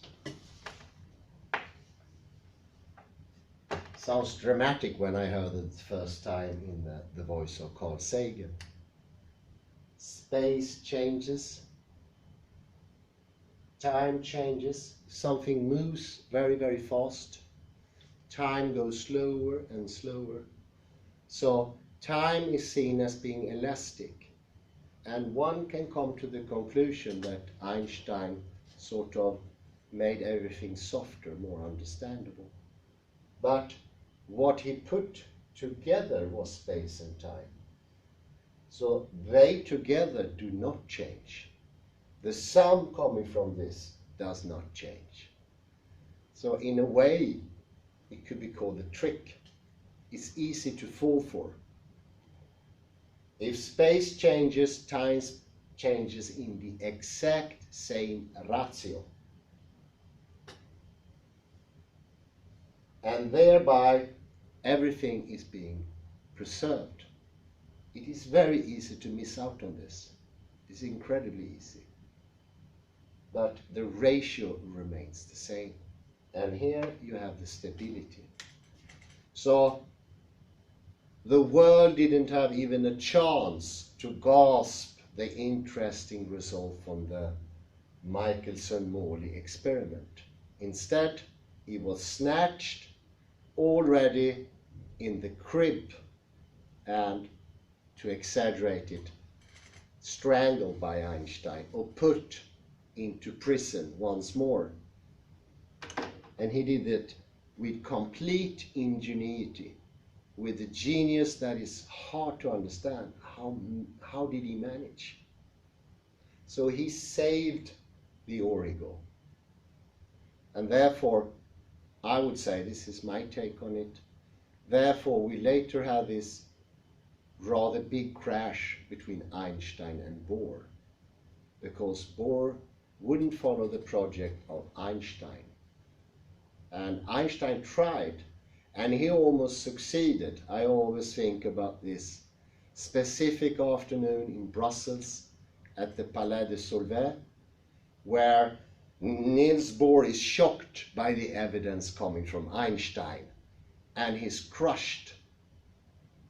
Sounds dramatic when I heard it the first time in the voice of Carl Sagan. Space changes, time changes, something moves very, very fast. Time goes slower and slower. So time is seen as being elastic. And one can come to the conclusion that Einstein sort of made everything softer, more understandable. But what he put together was space and time. So they together do not change. The sum coming from this does not change. So in a way, it could be called a trick. It's easy to fall for. If space changes, time changes in the exact same ratio. And thereby, everything is being preserved. It is very easy to miss out on this. It's incredibly easy. But the ratio remains the same. And here you have the stability. So the world didn't have even a chance to grasp the interesting result from the Michaelson-Morley experiment. Instead, it was snatched already in the crib and, to exaggerate it, strangled by Einstein or put into prison once more. And he did it with complete ingenuity, with a genius that is hard to understand. How did he manage? So he saved the origo. And therefore, I would say, this is my take on it, therefore we later have this rather big crash between Einstein and Bohr, because Bohr wouldn't follow the project of Einstein. And Einstein tried, and he almost succeeded. I always think about this specific afternoon in Brussels at the Palais de Solvay, where Niels Bohr is shocked by the evidence coming from Einstein, and he's crushed.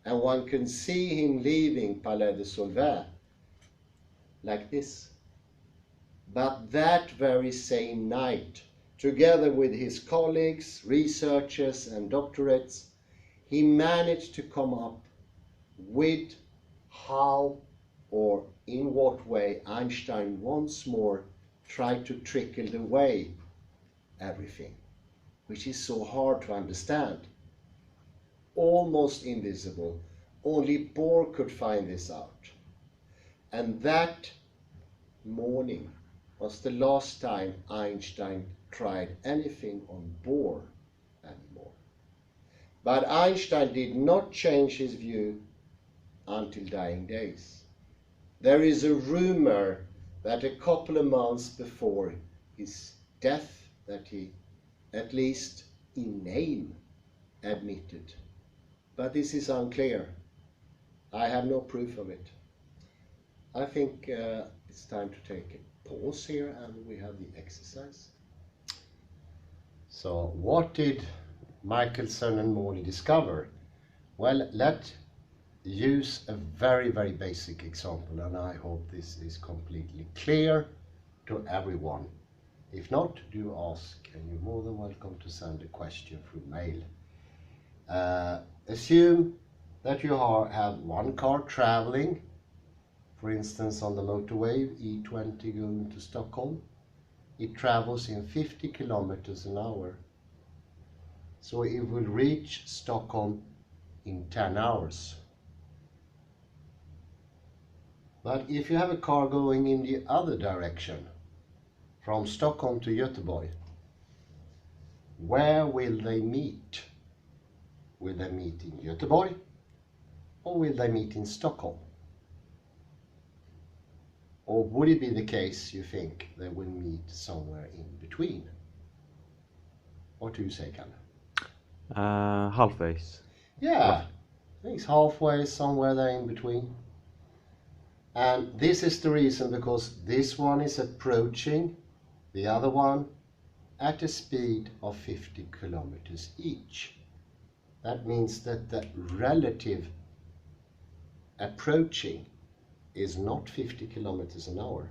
And one can see him leaving Palais de Solvay like this. But that very same night, together with his colleagues, researchers and doctorates, he managed to come up with how or in what way Einstein once more tried to trickle away everything, which is so hard to understand. Almost invisible. Only Bohr could find this out. And that morning was the last time Einstein tried anything on Bohr anymore. But Einstein did not change his view until dying days. There is a rumor that a couple of months before his death, that he, at least in name, admitted. But this is unclear. I have no proof of it. I think it's time to take a pause here and we have the exercise. So what did Michelson and Morley discover? Well, let's use a very, very basic example, and I hope this is completely clear to everyone. If not, do ask, and you're more than welcome to send a question through mail. Assume that you have one car traveling, for instance on the motorway E20 going to Stockholm. It travels in 50 kilometers an hour. So it will reach Stockholm in 10 hours. But if you have a car going in the other direction, from Stockholm to Göteborg, where will they meet? Will they meet in Göteborg or will they meet in Stockholm? Or would it be the case, you think, they will meet somewhere in between? What do you say, Kalle? Halfway. Yeah, I think it's halfway, somewhere there in between. And this is the reason, because this one is approaching the other one at a speed of 50 kilometers each. That means that the relative approaching is not 50 kilometers an hour,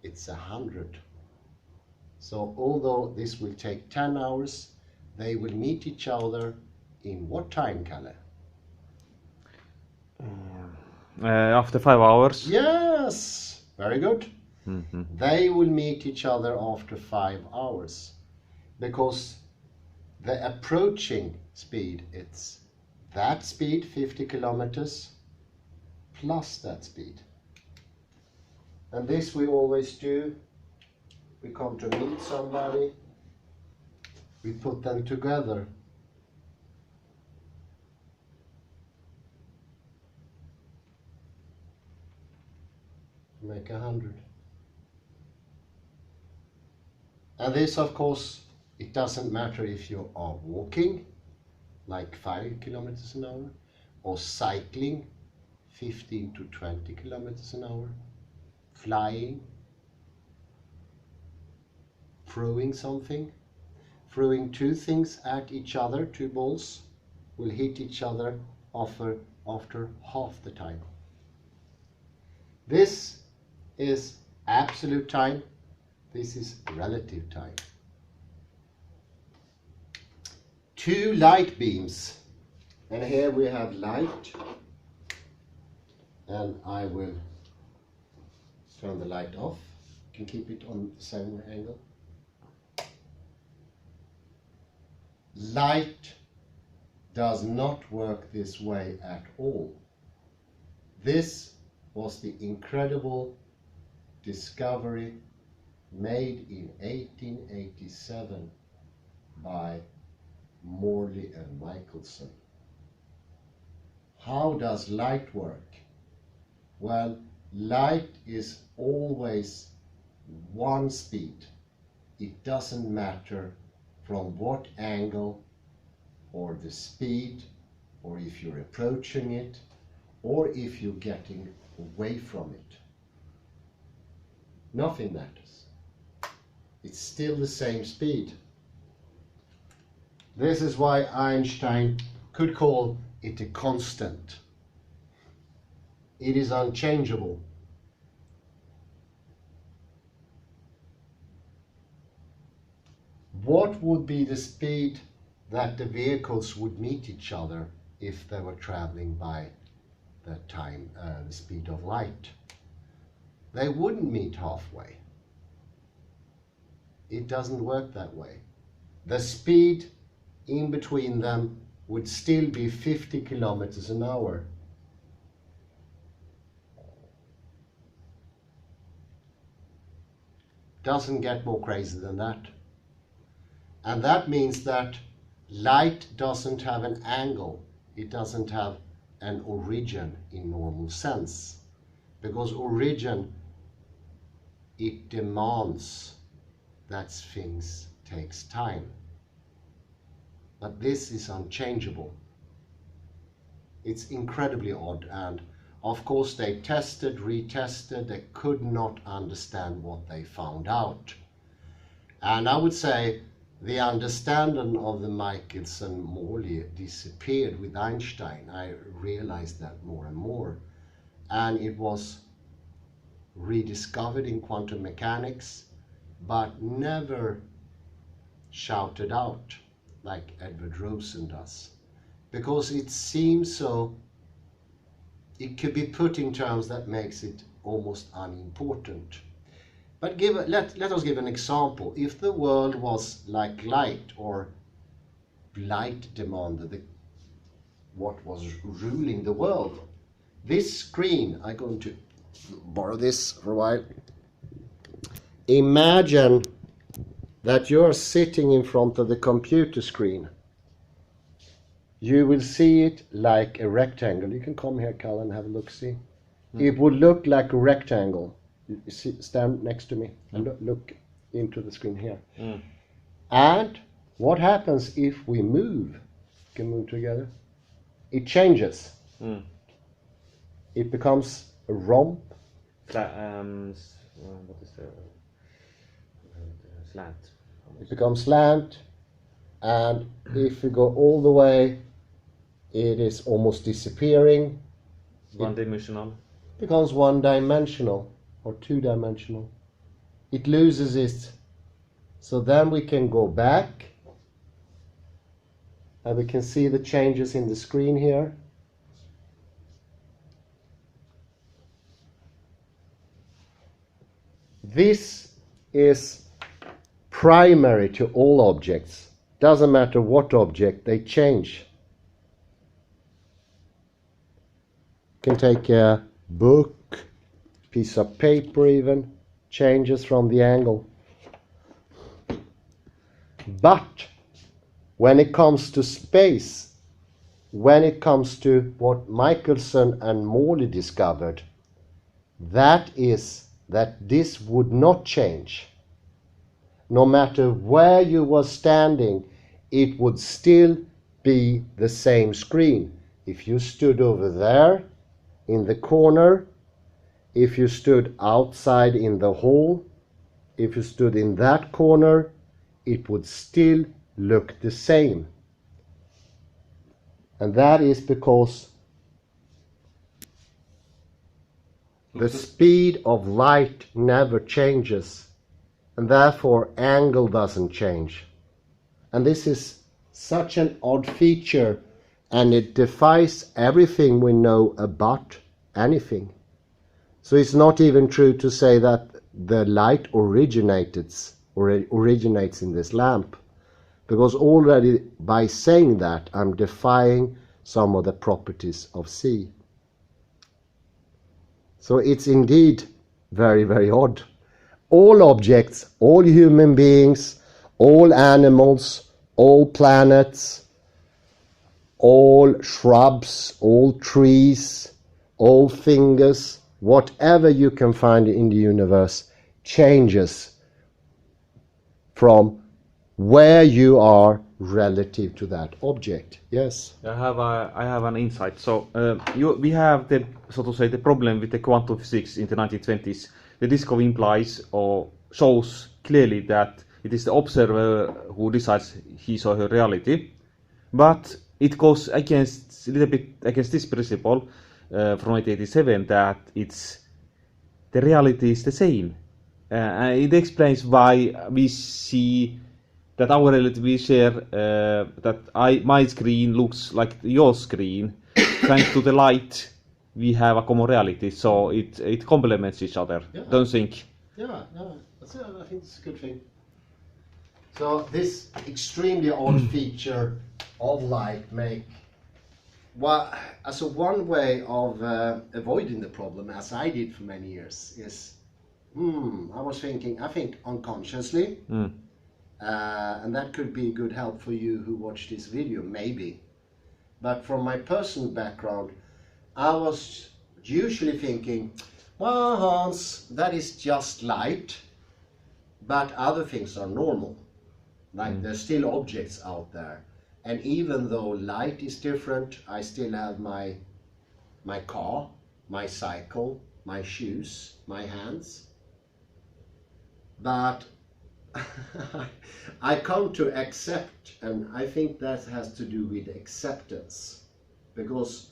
it's 100. So although this will take 10 hours, they will meet each other in what time, Kalle? After 5 hours. Yes, very good. Mm-hmm. They will meet each other after 5 hours, because the approaching speed, it's that speed, 50 kilometers, plus that speed. And this we always do. We come to meet somebody, we put them together. Make 100. And this, of course, it doesn't matter if you are walking like 5 kilometers an hour or cycling 15 to 20 kilometers an hour, flying, throwing something. Throwing two things at each other, two balls, will hit each other after half the time. This is absolute time. This is relative time. Two light beams. And here we have light. And I will turn the light off. You can keep it on the same angle. Light does not work this way at all. This was the incredible discovery made in 1887 by Morley and Michaelson. How does light work? Well, light is always one speed. It doesn't matter from what angle or the speed, or if you're approaching it, or if you're getting away from it. Nothing matters. It's still the same speed. This is why Einstein could call it a constant. It is unchangeable. What would be the speed that the vehicles would meet each other if they were traveling by the speed of light? They wouldn't meet halfway. It doesn't work that way. The speed in between them would still be 50 kilometers an hour. Doesn't get more crazy than that. And that means that light doesn't have an angle. It doesn't have an origin in normal sense. Because origin, it demands that things takes time. But this is unchangeable. It's incredibly odd, and of course they tested, retested, they could not understand what they found out. And I would say the understanding of the Michaelson-Morley disappeared with Einstein. I realized that more and more. And it was rediscovered in quantum mechanics, but never shouted out like M Rosen does. Because it seems so it could be put in terms that makes it almost unimportant. But let us give an example. If the world was like light, or light demanded what was ruling the world, this screen, I'm going to borrow this for a while. Imagine that you're sitting in front of the computer screen. You will see it like a rectangle. You can come here, Cal, and have a look, see. It would look like a rectangle. You see, stand next to me and look into the screen here. And what happens if we move? We can move together. It changes. It becomes a romp. What is the slant? It becomes slant. And if we go all the way, it is almost disappearing. One-dimensional. Becomes one-dimensional or two-dimensional. It loses it. So then we can go back and we can see the changes in the screen here. This is primary to all objects. Doesn't matter what object, they change. You can take a book, piece of paper even, changes from the angle. But when it comes to space, when it comes to what Michaelson and Morley discovered, that is that this would not change. No matter where you were standing, it would still be the same screen. If you stood over there in the corner, if you stood outside in the hall, if you stood in that corner, it would still look the same. And that is because the speed of light never changes, and therefore angle doesn't change. And this is such an odd feature, and it defies everything we know about anything. So it's not even true to say that the light originates in this lamp, because already by saying that I'm defying some of the properties of C. So it's indeed very, very odd. All objects, all human beings, all animals, all planets, all shrubs, all trees, all fingers, whatever you can find in the universe changes from where you are relative to that object. Yes? I have an insight. So we have the, so to say, the problem with the quantum physics in the 1920s. The discovery implies or shows clearly that it is the observer who decides his or her reality, but it goes against a little bit against this principle from 1987 that the reality is the same. It explains why we see that our reality we share, that my screen looks like your screen. Thanks to the light, we have a common reality, so it complements each other. Yeah. Don't think? Yeah, I think it's a good thing. So this extremely odd feature of light so one way of avoiding the problem, as I did for many years, is I think unconsciously, and that could be good help for you who watch this video, maybe. But from my personal background, I was usually thinking, well, Hans, that is just light, but other things are normal. Like there's still objects out there. And even though light is different, I still have my car, my cycle, my shoes, my hands. But I come to accept, and I think that has to do with acceptance, because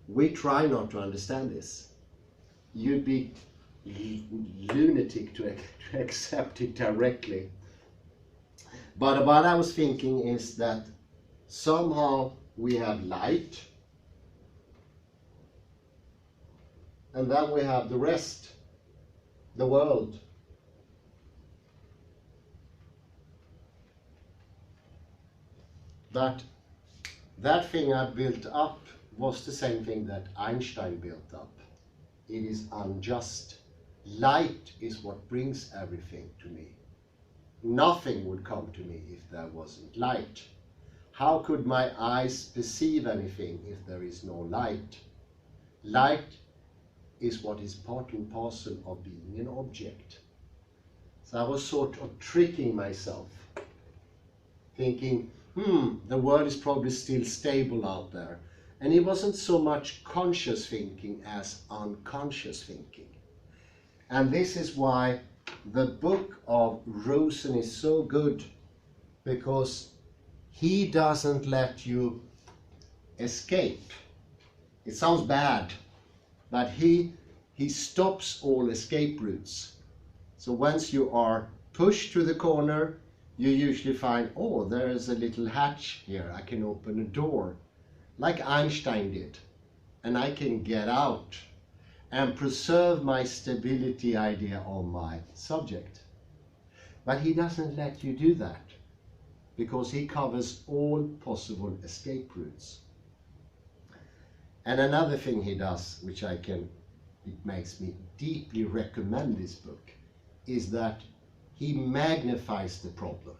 we try not to understand this. You'd be lunatic to accept it directly. But what I was thinking is that somehow we have light, and then we have the rest, the world. But that thing I built up was the same thing that Einstein built up. It is unjust. Light is what brings everything to me. Nothing would come to me if there wasn't light. How could my eyes perceive anything if there is no light? Light is what is part and parcel of being an object. So I was sort of tricking myself, thinking, the world is probably still stable out there. And it wasn't so much conscious thinking as unconscious thinking. And this is why the book of Rosen is so good, because he doesn't let you escape. It sounds bad, but he stops all escape routes. So once you are pushed to the corner, you usually find, oh, there is a little hatch here. I can open a door, like Einstein did, and I can get out and preserve my stability idea on my subject. But he doesn't let you do that, because he covers all possible escape routes. And another thing he does, which it makes me deeply recommend this book, is that he magnifies the problem.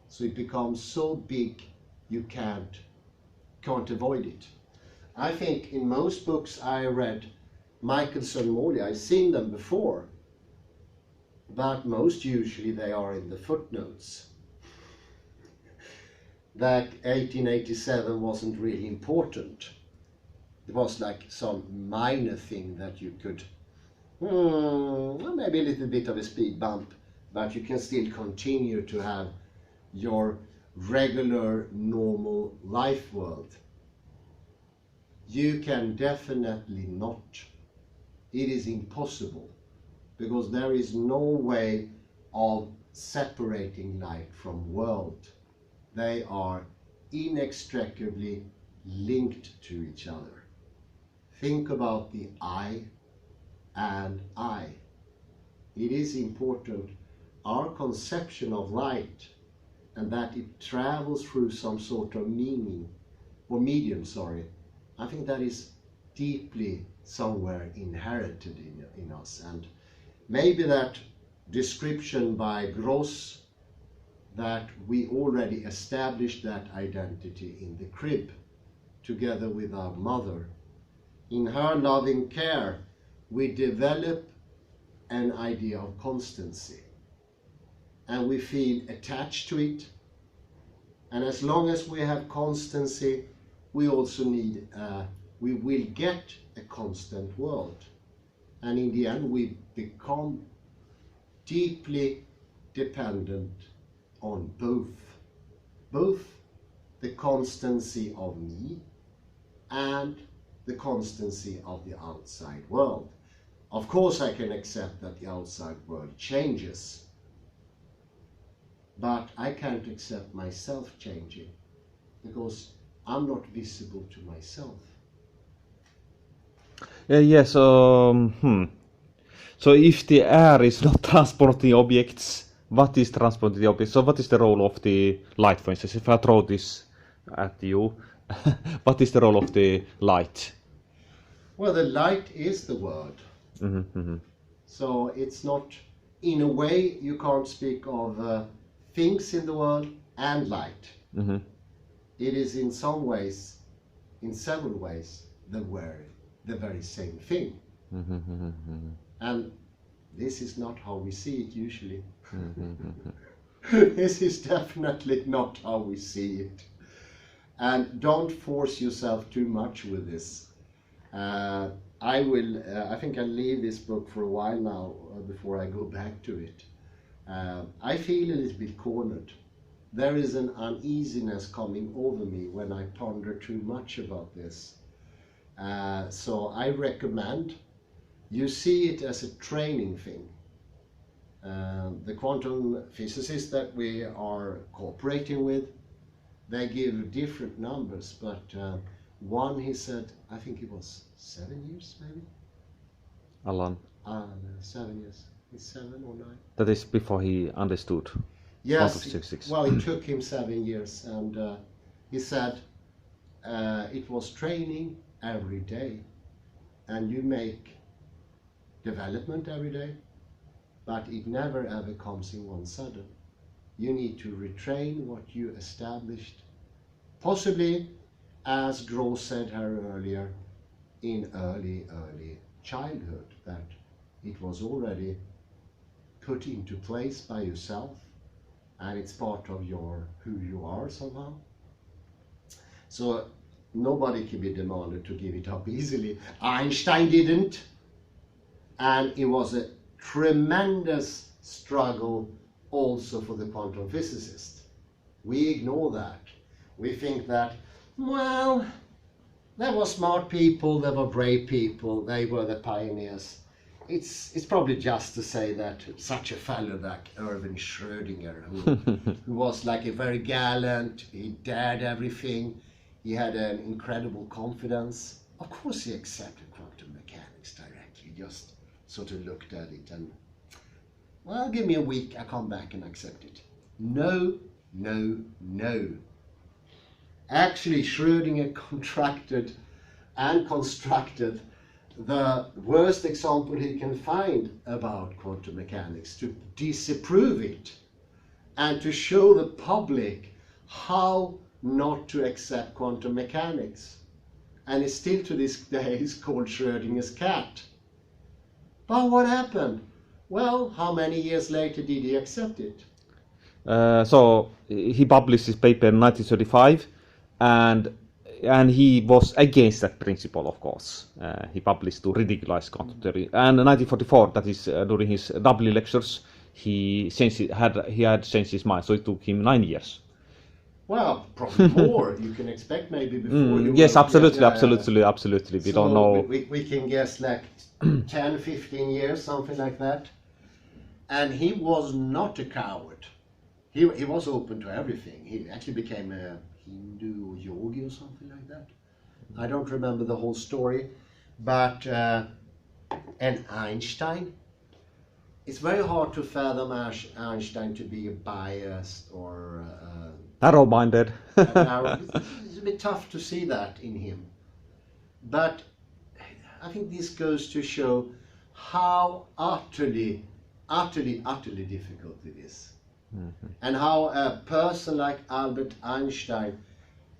So it becomes so big you can't avoid it. I think in most books I read, Michaelson-Morley, I've seen them before, but most usually they are in the footnotes. That 1887 wasn't really important. It was like some minor thing that you could, maybe a little bit of a speed bump, but you can still continue to have your regular, normal life world. You can definitely not. It is impossible, because there is no way of separating light from world. They are inextricably linked to each other. Think about the I and I. It is important, our conception of light, and that it travels through some sort of meaning, or medium, I think that is deeply somewhere inherited in us. And maybe that description by Gross, that we already established that identity in the crib, together with our mother. In her loving care, we develop an idea of constancy, and we feel attached to it. And as long as we have constancy, we also need, we will get a constant world. And in the end, we become deeply dependent on both the constancy of me and the constancy of the outside world. Of course, I can accept that the outside world changes, but I can't accept myself changing, because I'm not visible to myself. So if the air is not transporting objects, what is transporting the objects? So what is the role of the light, for instance? If I throw this at you, what is the role of the light? Well, the light is the word. So it's not, in a way, you can't speak of things in the world and light. It is in some ways, in several ways, the very same thing. And this is not how we see it usually. This is definitely not how we see it. And don't force yourself too much with this. I think I'll leave this book for a while now before I go back to it. I feel a little bit cornered. There is an uneasiness coming over me when I ponder too much about this. So I recommend you see it as a training thing. The quantum physicists that we are cooperating with, they give different numbers, but one, he said, I think it was 7 years maybe, Alan. 7 years. He's 7 or 9. That is before he understood Yes, quantum physics. well, it took him 7 years, and he said it was training every day, and you make development every day, but it never ever comes in one sudden. You need to retrain what you established, possibly, as Gross said here earlier, in early childhood, that it was already put into place by yourself, and it's part of who you are somehow. So nobody can be demanded to give it up easily. Einstein didn't, and it was a tremendous struggle also for the quantum physicist. We ignore that. We think that, well, there were smart people, there were brave people, they were the pioneers. It's probably just to say that such a fellow like Erwin Schrödinger, who was like a very gallant, he dared everything, he had an incredible confidence. Of course he accepted quantum mechanics directly, just sort of looked at it and, well, give me a week, I come back and accept it. No, no, no. Actually, Schrödinger contracted and constructed the worst example he can find about quantum mechanics to disapprove it and to show the public how not to accept quantum mechanics. And it's still to this day is called Schrödinger's cat. But what happened? Well, how many years later did he accept it? So he published his paper in 1935, and he was against that principle, of course. He published to ridiculise quantum theory. And in 1944, that is during his W lectures, he had changed his mind. So it took him 9 years. Well, probably more. You can expect maybe before. Yes, absolutely. We don't know. We can guess like 10, 15 years, something like that. And he was not a coward. He was open to everything. He actually became a Hindu yogi or something like that. I don't remember the whole story. But, and Einstein, it's very hard to fathom Einstein to be biased or narrow-minded. It's a bit tough to see that in him. But I think this goes to show how utterly difficult it is. Mm-hmm. And how a person like Albert Einstein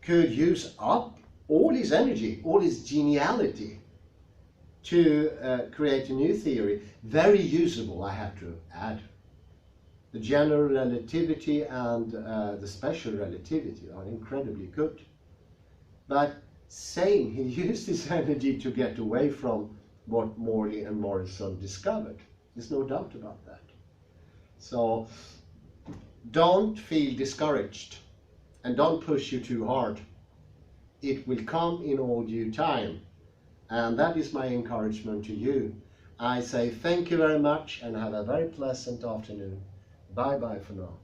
could use up all his energy, all his geniality to create a new theory. Very usable, I have to add. The general relativity and the special relativity are incredibly good. But same, he used his energy to get away from what Morley and Morrison discovered. There's no doubt about that. So don't feel discouraged and don't push you too hard. It will come in all due time. And that is my encouragement to you. I say thank you very much and have a very pleasant afternoon. Bye bye for now.